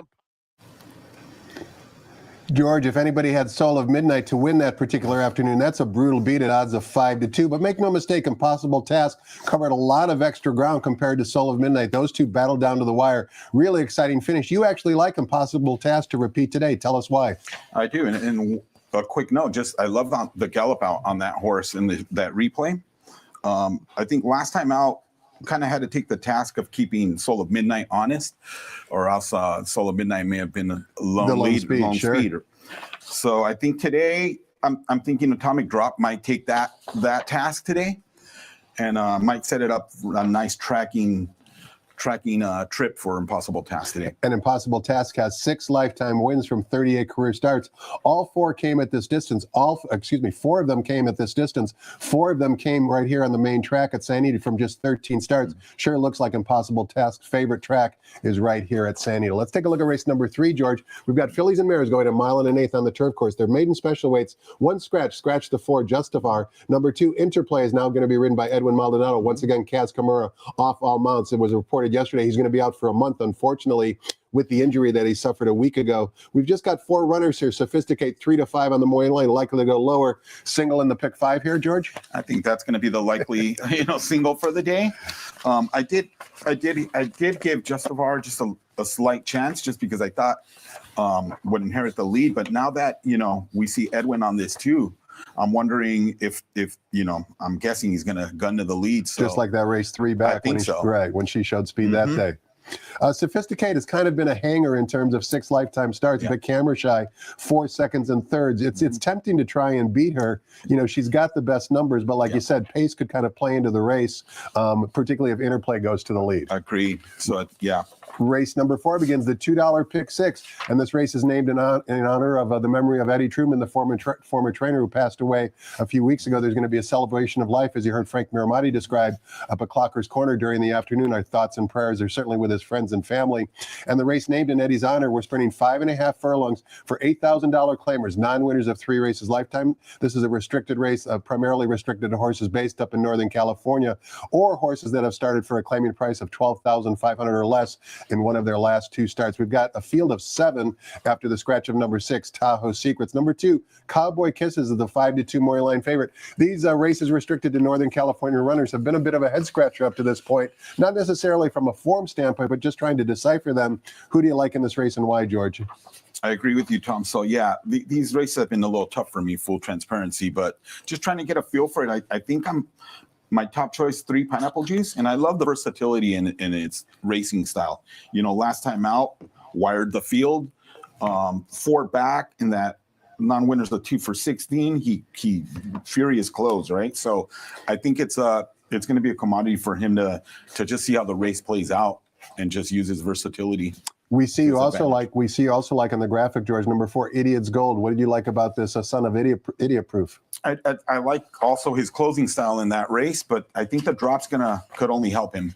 George, if anybody had Soul of Midnight to win that particular afternoon, that's a brutal beat at odds of 5-2. But make no mistake, Impossible Task covered a lot of extra ground compared to Soul of Midnight. Those 2 battled down to the wire. Really exciting finish. You actually like Impossible Task to repeat today. Tell us why.
I do. And a quick note, I love the gallop out on that horse in that replay. I think last time out, kind of had to take the task of keeping Soul of Midnight honest, or else Soul of Midnight may have been a lone speed. So I think today, I'm thinking Atomic Drop might take that task today, and might set it up for a nice tracking trip for Impossible Task today.
And Impossible Task has 6 lifetime wins from 38 career starts. All 4 came at this distance. 4 of them came at this distance. 4 of them came right here on the main track at San Diego from just 13 starts. Sure looks like Impossible Task's favorite track is right here at San Diego. Let's take a look at race number 3, George. We've got fillies and mares going 1 1/8 on the turf course. They're maiden special weights. 1 scratch the 4, Justifar. Number 2, Interplay, is now going to be ridden by Edwin Maldonado. Once again, Kaz Kamara off all mounts. It was reported yesterday he's going to be out for a month, unfortunately, with the injury that he suffered a week ago. We've just got 4 runners here. Sophisticate 3 to 5 on the morning line, likely to go lower. Single in the pick 5 here, George.
I think that's going to be the likely single for the day. I did give Justifar just a slight chance, just because I thought would inherit the lead. But now that we see Edwin on this too, I'm wondering if I'm guessing he's going to gun to the lead. So
just like that race 3 back when she showed speed that day. Sophisticate has kind of been a hanger in terms of 6 lifetime starts, but camera shy, 4 seconds and thirds. It's tempting to try and beat her. She's got the best numbers, but like you said, pace could kind of play into the race, particularly if Interplay goes to the lead.
Agreed. So
Race number 4 begins the $2 pick 6, and this race is named in honor of the memory of Eddie Truman, the former trainer who passed away a few weeks ago. There's going to be a celebration of life, as you heard Frank Miramati describe up at Clocker's Corner during the afternoon. Our thoughts and prayers are certainly with his friends friends and family. And the race named in Eddie's honor, we're sprinting 5.5 furlongs for $8,000 claimers, non-winners of 3 races lifetime. This is a restricted race, primarily restricted to horses based up in Northern California, or horses that have started for a claiming price of $12,500 or less in one of their last 2 starts. We've got a field of 7 after the scratch of number 6, Tahoe Secrets. Number 2, Cowboy Kisses is the 5-2 morning line favorite. These races restricted to Northern California runners have been a bit of a head scratcher up to this point, not necessarily from a form standpoint, but just trying to decipher them. Who do you like in this race and why, George?
I agree with you, Tom. So yeah, these races have been a little tough for me, full transparency, but just trying to get a feel for it. I think my top choice, 3 Pineapple Juice, and I love the versatility in its racing style. You know, last time out, wired the field, 4 back in that non-winners of 2 for 16. He furious close, right? So I think it's going to be a commodity for him to just see how the race plays out and just use his versatility.
We see you also like on the graphic, George, number 4, Idiot's Gold. What did you like about this Son of Idiot Proof?
I like also his closing style in that race, but I think the drop's could only help him.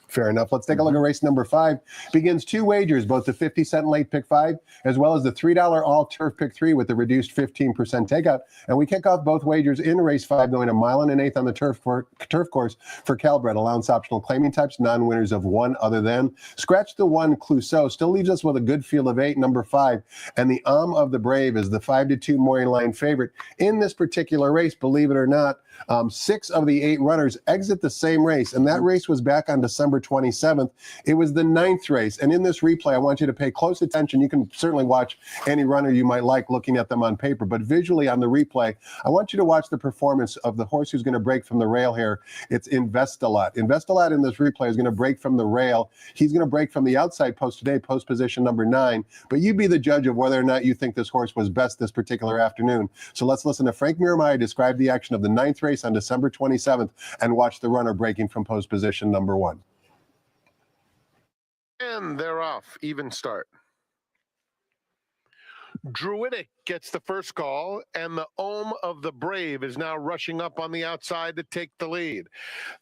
Fair enough. Let's take a look at race number 5. Begins 2 wagers, both the 50-cent late pick 5 as well as the $3 all turf pick 3 with the reduced 15% takeout. And we kick off both wagers in race 5, going 1 1/8 on the turf course for Calbred. Allowance optional claiming types, non-winners of 1 other than. Scratch the 1 Clouseau still leaves us with a good field of 8, number 5. And the of the Brave is the 5-2 morning line favorite in this particular race. Believe it or not, 6 of the 8 runners exit the same race, and that race was back on December 27th. It was the 9th race, and in this replay, I want you to pay close attention. You can certainly watch any runner you might like looking at them on paper, but visually on the replay, I want you to watch the performance of the horse who's going to break from the rail here. It's Investalot. Investalot in this replay is going to break from the rail. He's going to break from the outside post today, post position number 9, but you be the judge of whether or not you think this horse was best this particular afternoon. So let's listen to Frank Miramaya describe the action of the 9th race on December 27th and watch the runner breaking from post position number 1.
And they're off. Even start. Druidic gets the first call, and the of the Brave is now rushing up on the outside to take the lead.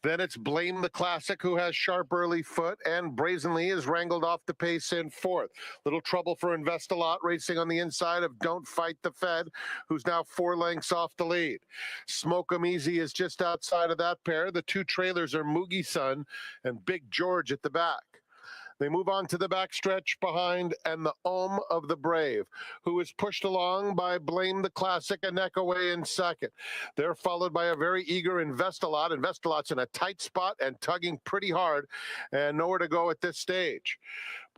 Then it's Blame the Classic, who has sharp early foot, and Brazenly is wrangled off the pace in 4th. Little trouble for Investalot racing on the inside of Don't Fight the Fed, who's now 4 lengths off the lead. Smoke 'em Easy is just outside of that pair. The 2 trailers are Moogie Sun and Big George at the back. They move on to the backstretch behind and the of the Brave, who is pushed along by Blame the Classic, a neck away in second. They're followed by a very eager Investalot. Investalot's in a tight spot and tugging pretty hard and nowhere to go at this stage.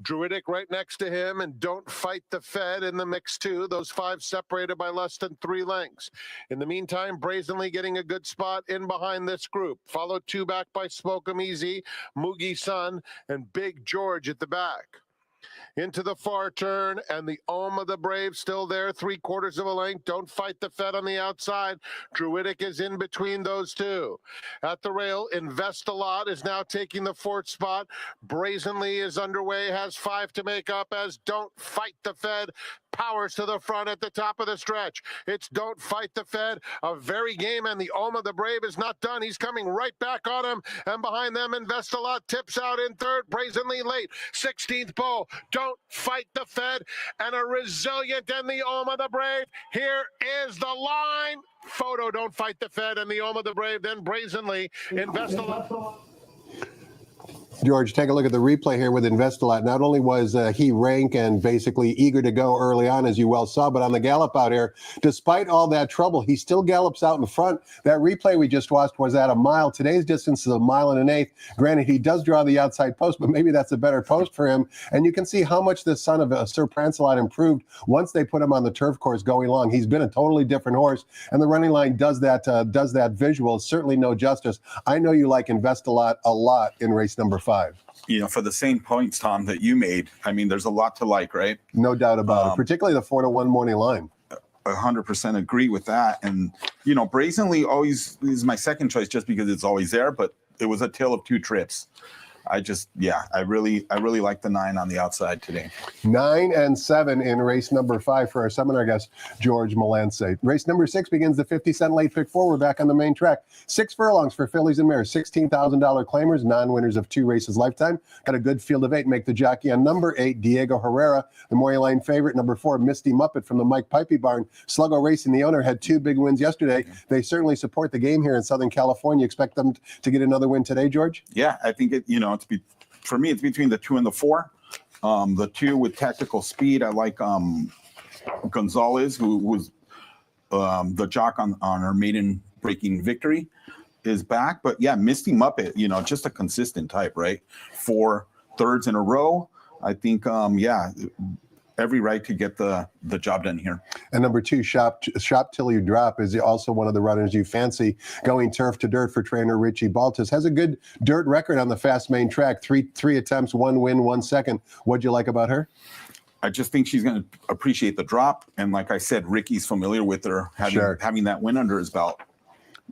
Druidic right next to him and Don't Fight the Fed in the mix too. Those 5 separated by less than 3 lengths. In the meantime, Brazenly getting a good spot in behind this group. Followed 2 back by Smoke 'em Easy, Moogie Sun, and Big George at the back. Into the far turn, and the of the Brave still there, 3/4 of a length. Don't Fight the Fed on the outside. Druidic is in between those 2. At the rail, Investalot is now taking the 4th spot. Brazenly is underway, has 5 to make up as Don't Fight the Fed powers to the front at the top of the stretch. It's Don't Fight the Fed, a very game, and the of the Brave is not done. He's coming right back on him, and behind them, Investalot tips out in 3rd. Brazenly late, 16th pole. Don't Fight the Fed, and a resilient and the of the Brave. Here is the line. Photo, Don't Fight the Fed, and the of the Brave, then Brazenly, Investalot.
George, take a look at the replay here with Investalot. Not only was he rank and basically eager to go early on, as you well saw, but on the gallop out here, despite all that trouble, he still gallops out in front. That replay we just watched was at a mile. Today's distance is 1 1/8. Granted, he does draw the outside post, but maybe that's a better post for him. And you can see how much this son of Sir Prancelot improved once they put him on the turf course going long. He's been a totally different horse, and the running line does that visual. Certainly no justice. I know you like Investalot a lot in race number 5.
You know, for the same points, Tom, that you made, I mean, there's a lot to like, right?
No doubt about it, particularly the 4-1 morning line.
100% agree with that. And, you know, Brazenly always is my second choice just because it's always there, but it was a tale of 2 trips. I really like the 9 on the outside today.
9 and 7 in race number 5 for our seminar guest, George Malanche. Race number 6 begins the 50-cent late pick 4. We're back on the main track. 6 furlongs for fillies and mares, $16,000 claimers, non-winners of 2 races lifetime. Got a good field of 8. Make the jockey on number 8, Diego Herrera, the Maury Lane favorite. Number 4, Misty Muppet from the Mike Pipey barn. Sluggo Racing, the owner, had 2 big wins yesterday. They certainly support the game here in Southern California. Expect them to get another win today, George?
Yeah, I think for me, it's between the 2 and the 4. The 2 with tactical speed, I like Gonzalez, who was the jock on her maiden breaking victory, is back. But yeah, Misty Muppet, just a consistent type, right? 4 thirds in a row. I think, every right to get the job done here. And
number 2, Shop Till You Drop is also one of the runners you fancy. Going turf to dirt for trainer Richie Baltas. Has a good dirt record on the fast main track. Three attempts, 1 win, 1 second. What'd you like about her?
I just think she's going to appreciate the drop. And like I said, Ricky's familiar with her, having that win under his belt.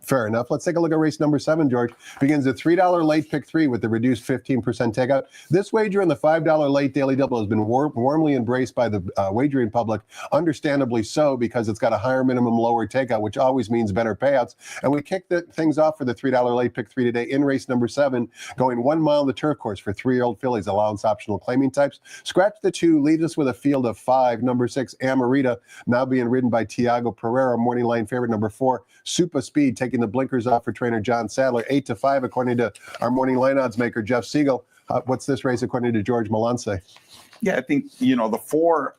Fair enough. Let's take a look at race number 7, George. Begins at $3 late pick 3 with the reduced 15% takeout. This wager in the $5 late daily double has been warmly embraced by the wagering public, understandably so, because it's got a higher minimum, lower takeout, which always means better payouts. And we kick things off for the $3 late pick 3 today in race number 7, going 1 mile on the turf course for 3-year-old fillies, allowance optional claiming types. Scratch the 2, leads us with a field of 5. Number 6, Amarita, now being ridden by Tiago Pereira. Morning line favorite. Number 4, Super Speed, taking the blinkers off for trainer John Sadler. 8-5 according to our morning line odds maker Jeff Siegel. What's this race according to George Malanche?
Yeah, I think the 4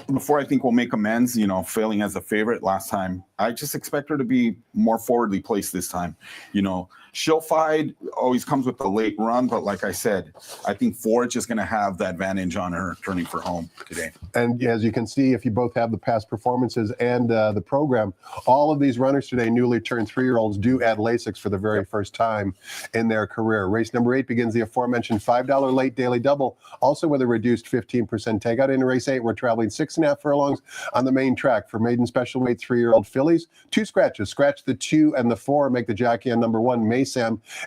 I think will make amends, failing as a favorite last time. I just expect her to be more forwardly placed this time. She'll fight, always comes with the late run, but like I said, I think 4 is just going to have the advantage on her turning for home today.
And as you can see, if you both have the past performances and the program, all of these runners today, newly turned 3-year-olds, do add Lasix for the very first time in their career. Race number 8 begins the aforementioned $5 late daily double, also with a reduced 15% takeout. In race 8, we're traveling 6.5 furlongs on the main track for maiden special weight 3-year-old fillies. 2 scratches. Scratch the 2 and the 4. Make the jockey on number 1, Maysam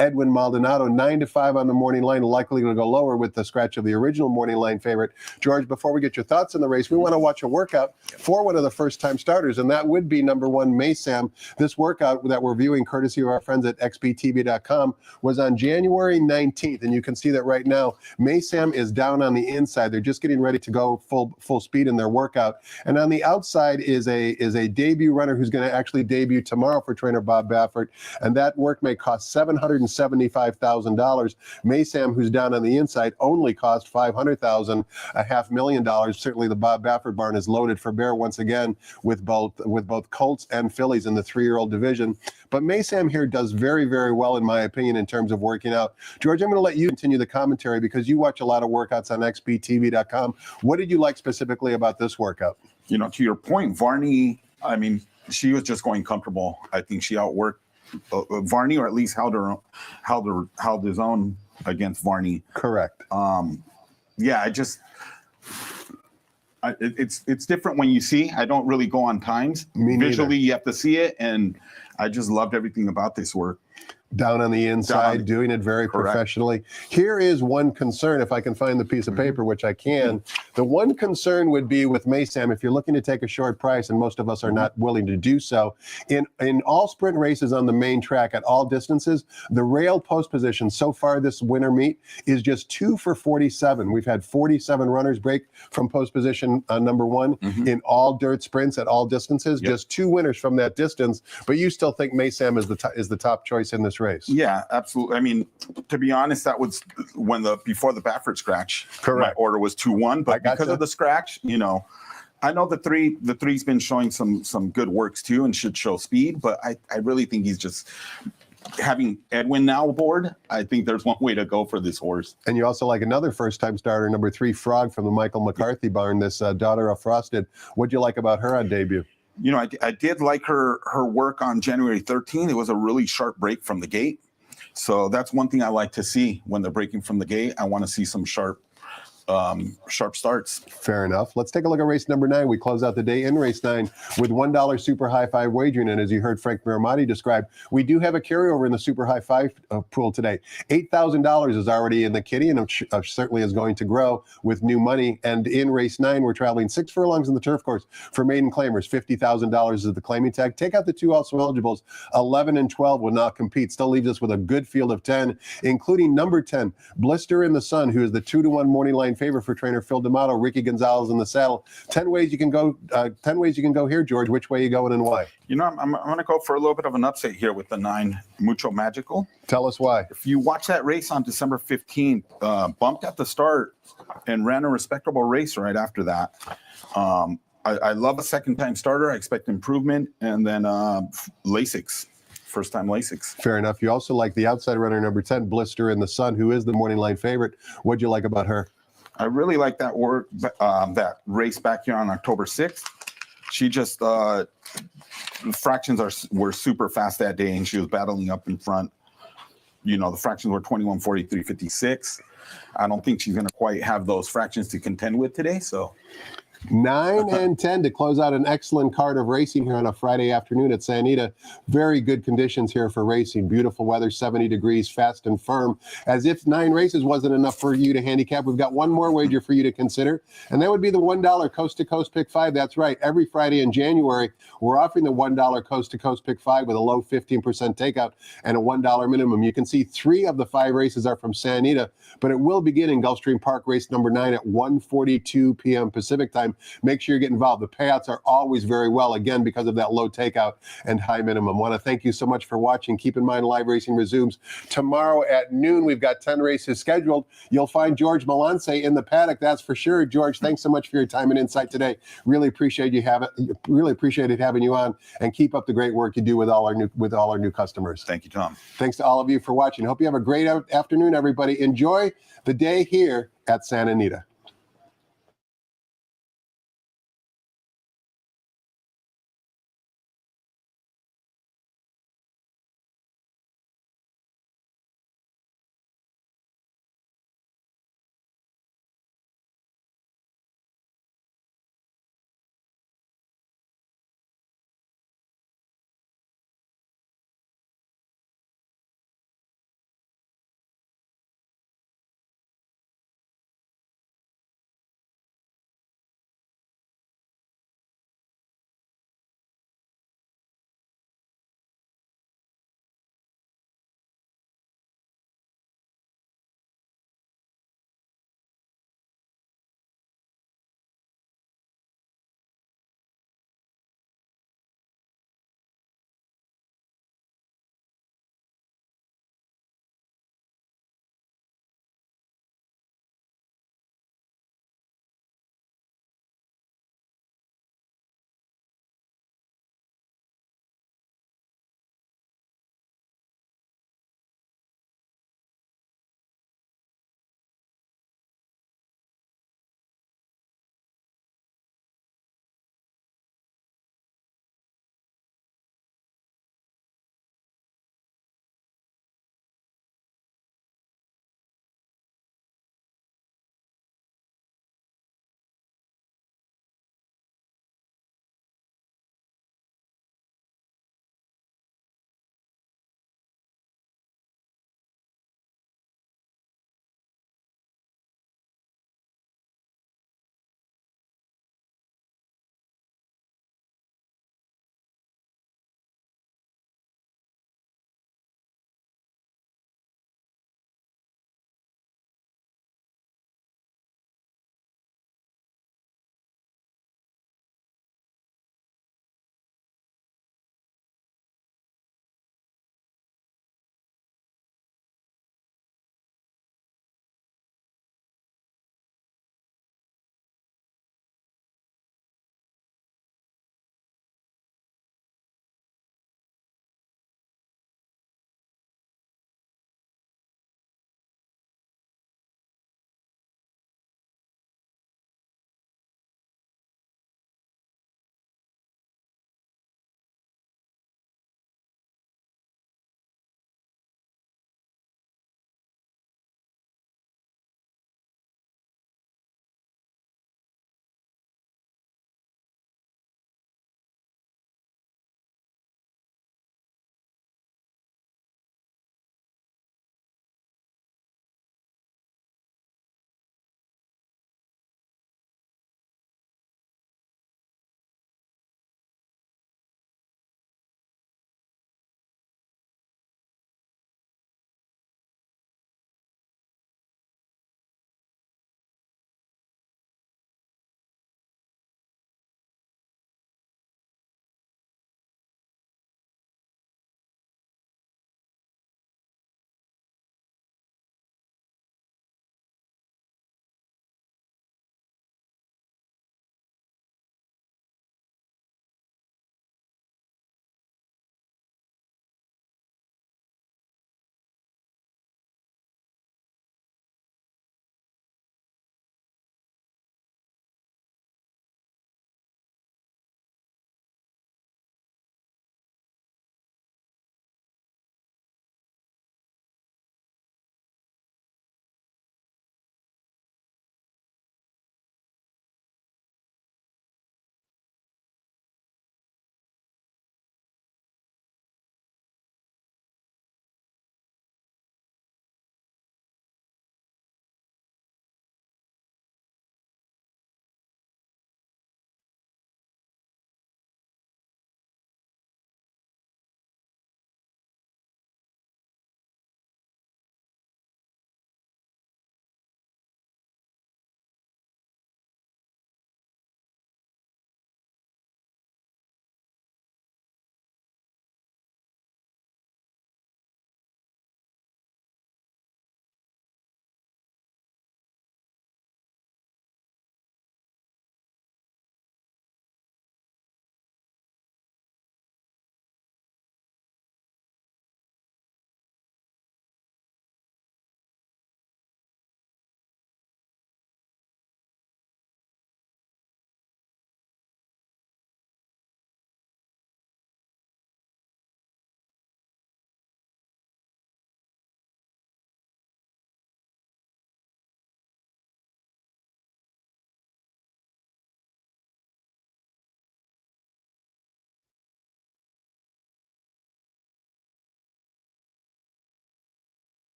Edwin Maldonado. 9-5 on the morning line, likely to go lower with the scratch of the original morning line favorite. George, before we get your thoughts on the race, we want to watch a workout for one of the first-time starters, and that would be number 1, Maysam. This workout that we're viewing, courtesy of our friends at xbtv.com, was on January 19th, and you can see that right now, Maysam is down on the inside. They're just getting ready to go full speed in their workout, and on the outside is a debut runner who's going to actually debut tomorrow for trainer Bob Baffert, and that work may cost $775,000. Maysam, who's down on the inside, only cost $500,000, $500,000. Certainly, the Bob Baffert barn is loaded for bear once again with both colts and fillies in the 3-year-old division. But Maysam here does very, very well, in my opinion, in terms of working out. George, I'm going to let you continue the commentary because you watch a lot of workouts on xbtv.com. What did you like specifically about this workout?
To your point, Varney, she was just going comfortable. I think she outworked Varney, or at least held his own against Varney.
Correct.
It's different when you see. I don't really go on times. Visually, you have to see it, and I just loved everything about this work.
Down on the inside, doing it very professionally. Here is one concern, if I can find the piece of paper, which I can. The one concern would be with Maysam, if you're looking to take a short price, and most of us are not willing to do so, in all sprint races on the main track at all distances, the rail post position so far this winter meet is just 2 for 47. We've had 47 runners break from post position number 1 in all dirt sprints at all distances. Just 2 winners from that distance, but you still think Maysam is the top choice in this race?
Yeah, absolutely. To be honest, that was before the Baffert scratch.
Correct.
My order was 2-1, but because of the scratch, I know the three's been showing some good works too and should show speed, but I really think he's just having Edwin now aboard. I think there's one way to go for this horse.
And you also like another first-time starter, number 3, Frog from the Michael McCarthy barn, this daughter of Frosted. What'd you like about her on debut?
I did like her work on January 13th. It was a really sharp break from the gate. So that's one thing I like to see when they're breaking from the gate. I want to see some sharp sharp starts.
Fair enough. Let's take a look at race number 9. We close out the day in race 9 with $1 super high five wagering. And as you heard Frank Miramati describe, we do have a carryover in the super high five pool today. $8,000 is already in the kitty, and certainly is going to grow with new money. And in race 9, we're traveling 6 furlongs in the turf course for maiden claimers. $50,000 is the claiming tag. Take out the 2 also eligibles. 11 and 12 will not compete. Still leaves us with a good field of 10, including number 10, Blister in the Sun, who is the 2-1 morning line favorite for trainer Phil D'Amato. Ricky Gonzalez in the saddle. 10 ways you can go. 10 ways you can go here, George. Which way you going and why?
You know, I'm going to go for a little bit of an upset here with the 9 Mucho Magical.
Tell us why.
If you watch that race on December 15th, bumped at the start and ran a respectable race right after that. I love a second-time starter. I expect improvement. And then Lasix. First-time Lasix.
Fair enough. You also like the outside runner, number 10, Blister in the Sun, who is the morning line favorite. What'd you like about her?
I really like that that race back here on October 6th. She just fractions were super fast that day, and she was battling up in front. You know, the fractions were 21:43, 56. I don't think she's going to quite have those fractions to contend with today. So
9 and 10 to close out an excellent card of racing here on a Friday afternoon at Santa Anita. Very good conditions here for racing. Beautiful weather, 70 degrees, fast and firm. As if 9 races wasn't enough for you to handicap, we've got one more wager for you to consider, and that would be the $1 coast-to-coast pick 5. That's right. Every Friday in January, we're offering the $1 coast-to-coast pick 5 with a low 15% takeout and a $1 minimum. You can see 3 of the 5 races are from Santa Anita, but it will begin in Gulfstream Park, race number 9 at 1:42 p.m. Pacific time. Make sure you get involved. The payouts are always very well, again, because of that low takeout and high minimum. Want to thank you so much for watching. Keep in mind, live racing resumes tomorrow at noon. We've got 10 races scheduled. You'll find George Malanche in the paddock, that's for sure. George, thanks so much for your time and insight today. Really appreciated having you on, and keep up the great work you do with all our new customers.
thank you, Tom.
Thanks to all of you for watching. Hope you have a great afternoon, everybody. Enjoy the day here at Santa Anita.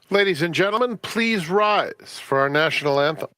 Ladies and gentlemen, please rise for our national anthem.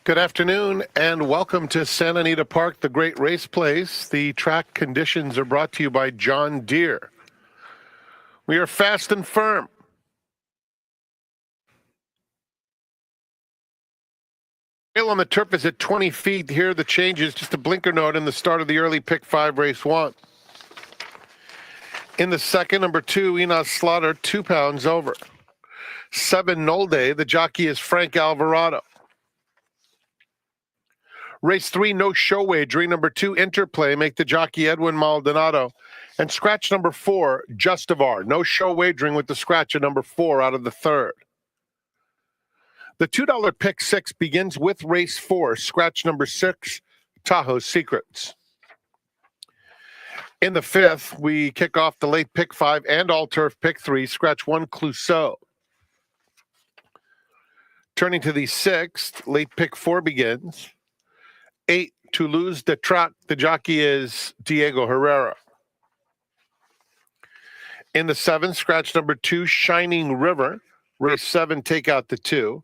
Good afternoon and welcome to Santa Anita Park, the great race place. The track conditions are brought to you by John Deere. We are fast and firm. Rail on the turf is at 20 feet. Here are the changes. Just a blinker note in the start of the early pick 5 race 1. In the second, number 2, Enos Slaughter, 2 pounds over. 7, Nolde. The jockey is Frank Alvarado. Race 3, no show wagering. Number 2, Interplay, make the jockey Edwin Maldonado. And scratch number 4, Justivar. No show wagering with the scratch of number 4 out of the third. The $2 pick 6 begins with race 4, scratch number 6, Tahoe Secrets. In the fifth, we kick off the late pick 5 and all turf pick 3, scratch 1, Clouseau. Turning to the sixth, late pick 4 begins. 8, Toulouse de Trac. The jockey is Diego Herrera. In the seventh, scratch number 2, Shining River. Race 7, take out the 2.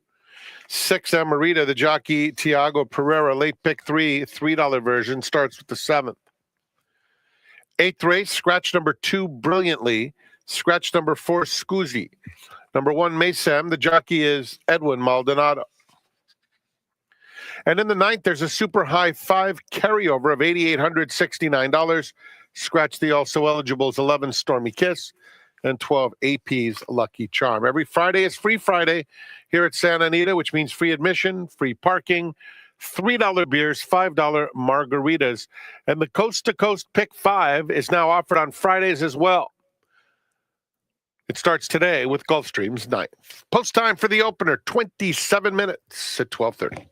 6, Amarita. The jockey Tiago Pereira. Late pick 3, $3 version, starts with the 7th. 8th race, scratch number 2, Brilliantly. Scratch number 4, Scusi. Number 1, Mesem. The jockey is Edwin Maldonado. And in the 9th, there's a super high 5 carryover of $869. Scratch the also eligibles 11 Stormy Kiss and 12 AP's Lucky Charm. Every Friday is Free Friday here at Santa Anita, which means free admission, free parking, $3 beers, $5 margaritas. And the Coast to Coast Pick 5 is now offered on Fridays as well. It starts today with Gulfstream's 9th. Post time for the opener, 27 minutes at 12:30.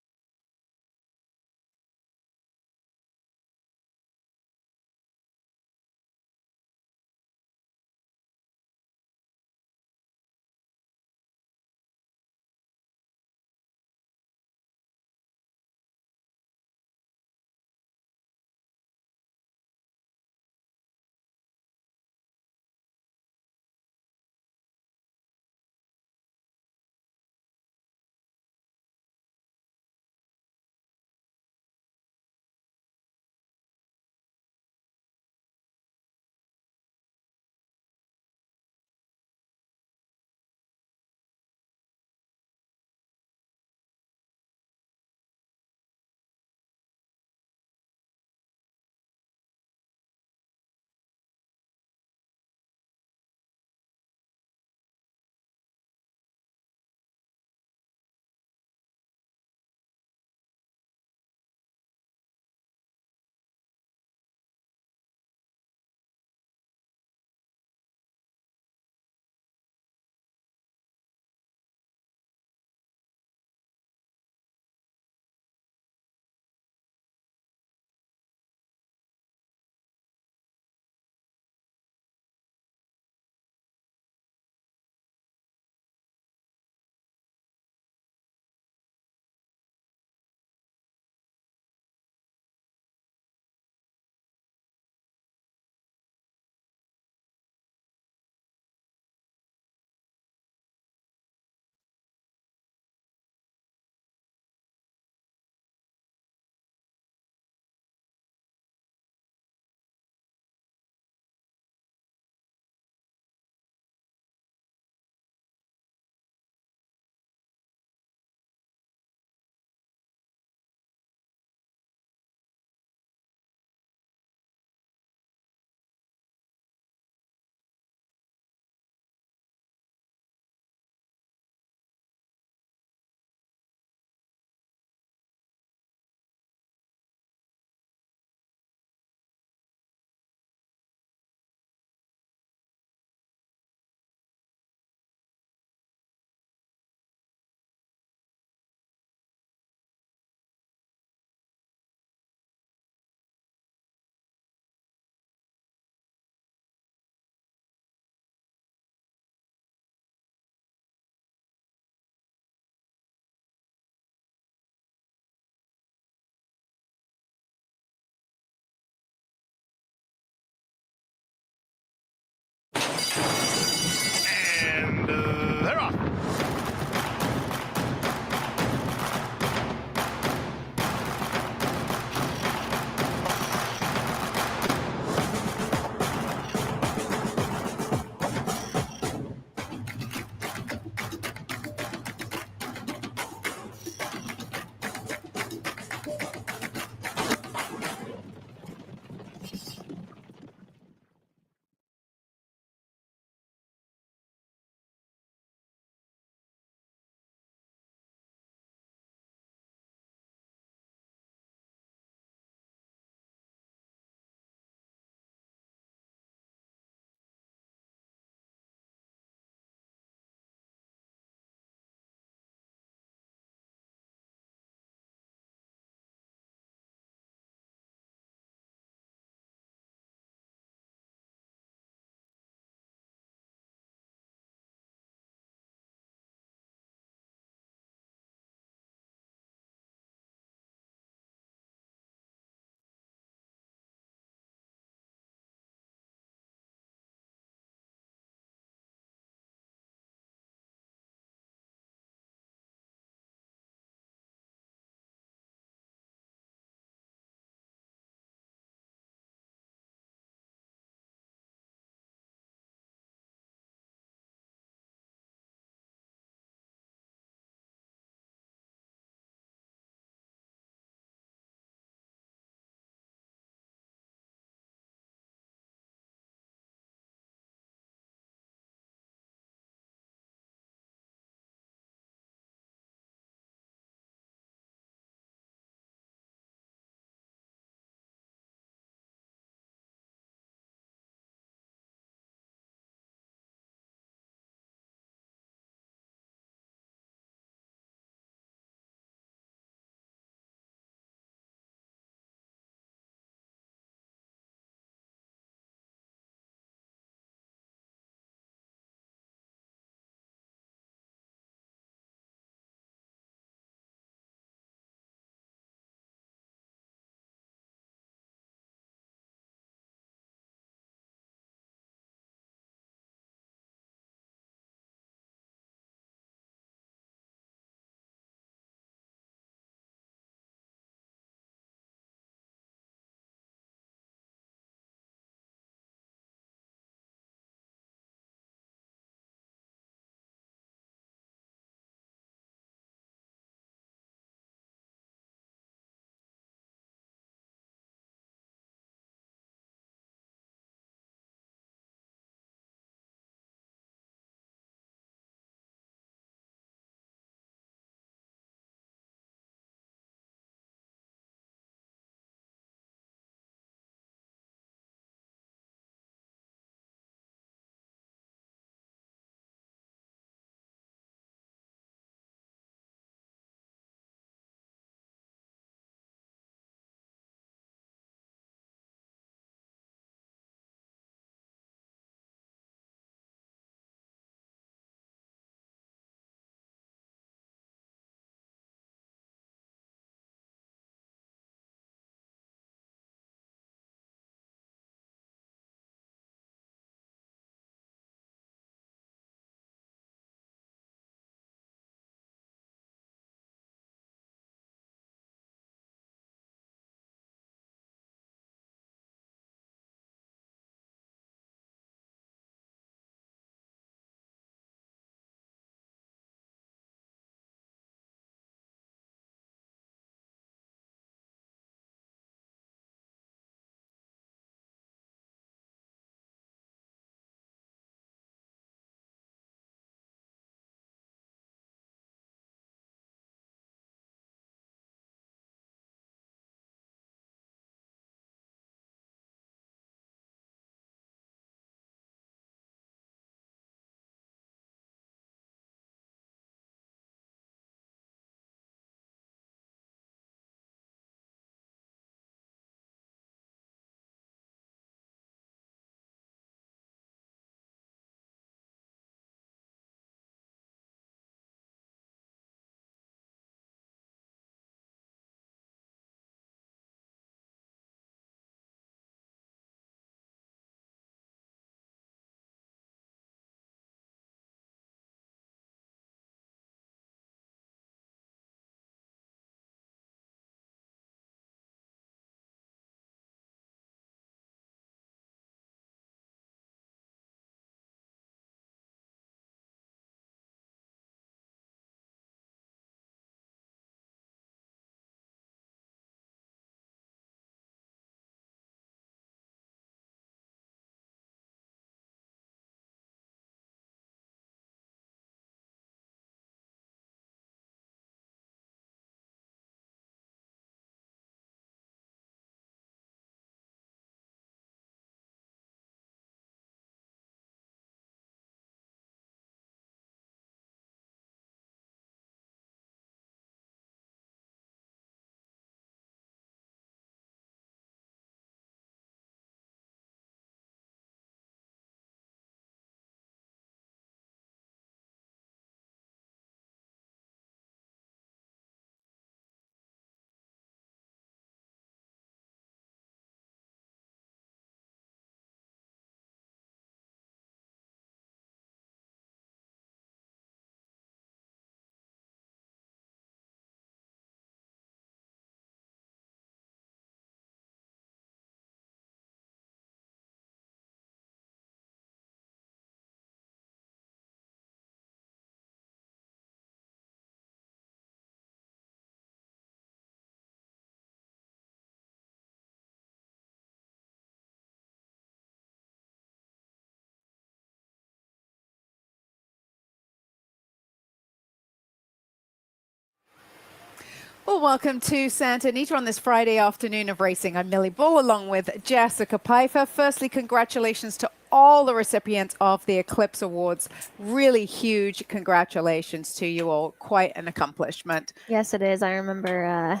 Well, welcome to Santa Anita on this Friday afternoon of racing. I'm Millie Bull along with Jessica Pfeiffer. Firstly, congratulations to all the recipients of the Eclipse Awards. Really huge congratulations to you all. Quite an accomplishment.
Yes, it is. I remember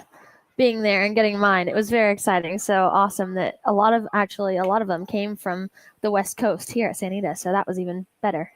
being there and getting mine. It was very exciting. So awesome that a lot of them came from the West Coast here at Santa Anita. So that was even better.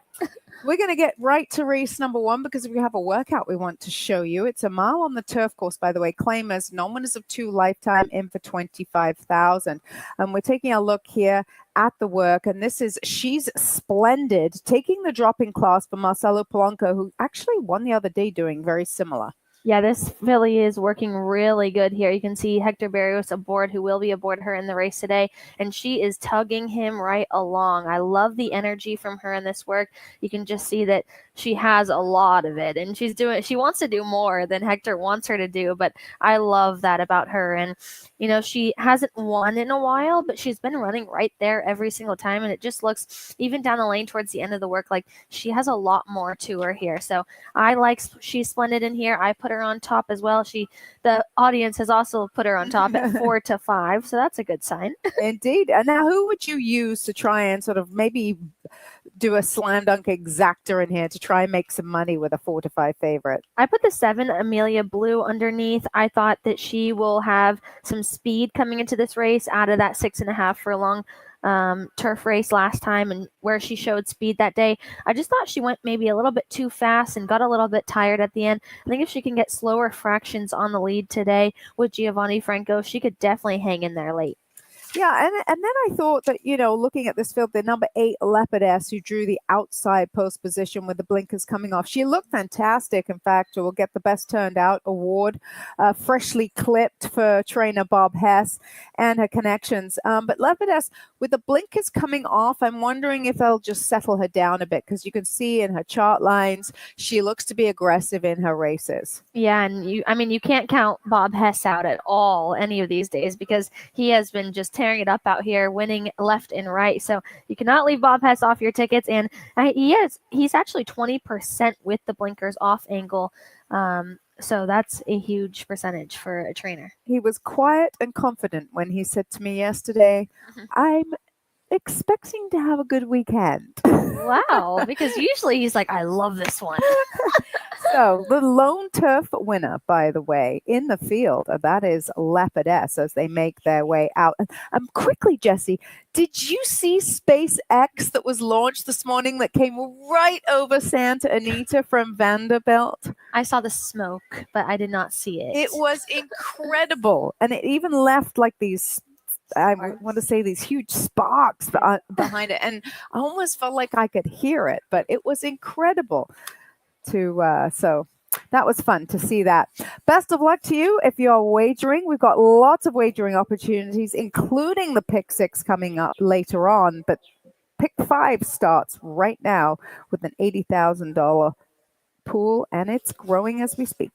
We're going to get right to race number one because we have a workout we want to show you. It's a mile on the turf course, by the way. Claimers, non-winners of 2 lifetime in for 25,000. And we're taking a look here at the work, and this is She's Splendid, taking the drop-in class for Marcelo Polanco, who actually won the other day doing very similar.
Yeah, this filly is working really good here. You can see Hector Barrios aboard, who will be aboard her in the race today, and she is tugging him right along. I love the energy from her in this work. You can just see that she has a lot of it, and she wants to do more than Hector wants her to do, but I love that about her. And, you know, she hasn't won in a while, but she's been running right there every single time, and it just looks, even down the lane towards the end of the work, like she has a lot more to her here. So I like She's Splendid in here. I put her on top as well. The audience has also put her on top at 4-5, so that's a good sign.
Indeed. And now, who would you use to try and sort of maybe do a slam dunk exactor in here to try and make some money with a 4-5 favorite?
I put the 7 Amelia Blue underneath. I thought that she will have some speed coming into this race out of that 6.5 furlong turf race last time, and where she showed speed that day. I just thought she went maybe a little bit too fast and got a little bit tired at the end. I think if she can get slower fractions on the lead today with Giovanni Franco, she could definitely hang in there late.
Yeah, and then I thought that, you know, looking at this field, the number 8 Leopardess, who drew the outside post position with the blinkers coming off, she looked fantastic. In fact, will get the Best Turned Out award, freshly clipped for trainer Bob Hess and her connections. But Leopardess, with the blinkers coming off, I'm wondering if they'll just settle her down a bit, because you can see in her chart lines, she looks to be aggressive in her races.
Yeah, and you can't count Bob Hess out at all any of these days, because he has been just tearing it up out here, winning left and right. So you cannot leave Bob Hess off your tickets. And he's actually 20% with the blinkers off angle. So that's a huge percentage for a trainer.
He was quiet and confident when he said to me yesterday, I'm expecting to have a good weekend.
Wow, because usually he's like, I love this one.
So the lone turf winner, by the way, in the field, that is Leopardess as they make their way out. Quickly, Jesse, did you see SpaceX that was launched this morning that came right over Santa Anita from Vanderbilt?
I saw the smoke, but I did not see it.
It was incredible. And it even left like these, I want to say, these huge sparks behind it. And I almost felt like I could hear it, but it was incredible. So that was fun to see that. Best of luck to you if you're wagering. We've got lots of wagering opportunities, including the Pick 6 coming up later on. But Pick 5 starts right now with an $80,000 pool, and it's growing as we speak.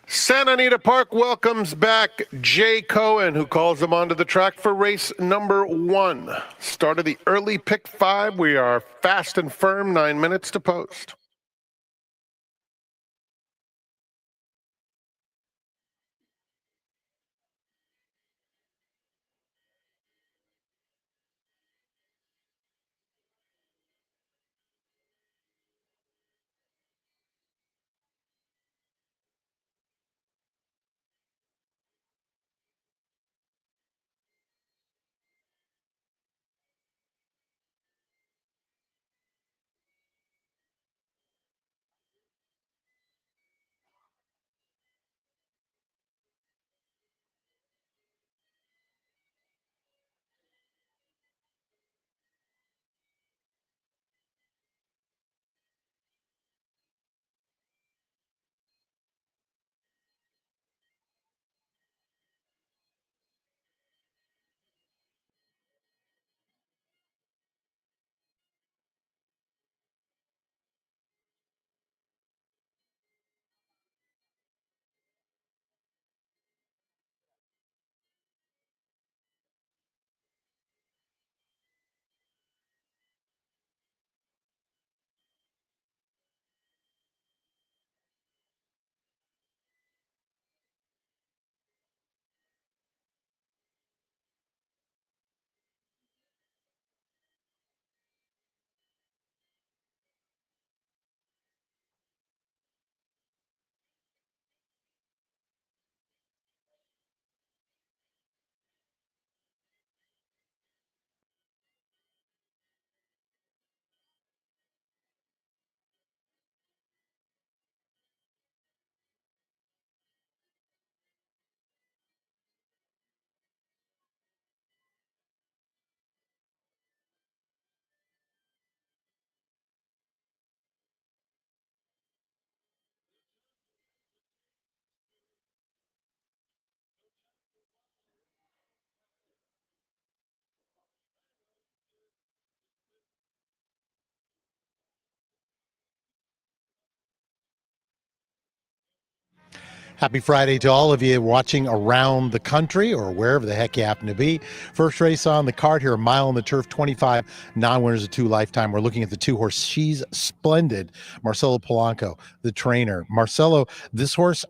Santa Anita Park welcomes back Jay Cohen, who calls them onto the track for race number 1. Start of the early Pick 5. We are fast and firm, 9 minutes to post.
Happy Friday to all of you watching around the country or wherever the heck you happen to be. First race on the card here, a mile on the turf, 25 non-winners of 2 lifetime. We're looking at the 2 horse, She's Splendid, Marcelo Polanco, the trainer. Marcelo, this horse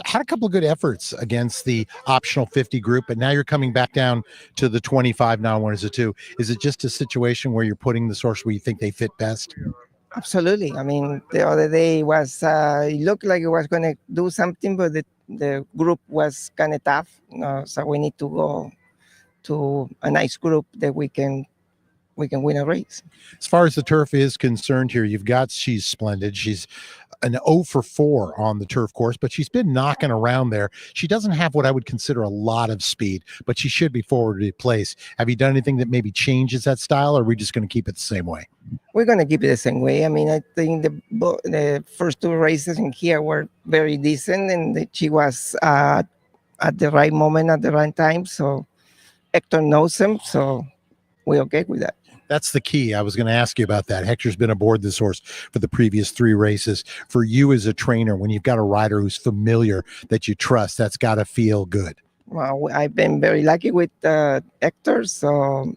had a couple of good efforts against the optional 50 group, but now you're coming back down to the 25 non-winners of 2. Is it just a situation where you're putting this horse where you think they fit best?
Absolutely. I mean, the other day was it looked like it was going to do something, but the group was kind of tough. So we need to go to a nice group that we can win a race.
As far as the turf is concerned here, you've got She's Splendid. She's an 0 for 4 on the turf course, but she's been knocking around there. She doesn't have what I would consider a lot of speed, but she should be forward to place. Have you done anything that maybe changes that style, or are we just going to keep it the same way?
We're going to keep it the same way. I mean, I think the first 2 races in here were very decent, and she was at the right moment at the right time. So Hector knows him, so we're okay with that.
That's the key. I was going to ask you about that. Hector's been aboard this horse for the previous 3 races. For you as a trainer, when you've got a rider who's familiar that you trust, that's got to feel good.
Well, I've been very lucky with Hector, so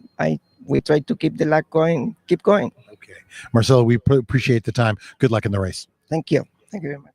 we try to keep the luck going, keep going.
Okay. Marcelo, we appreciate the time. Good luck in the race.
Thank you. Thank you very much.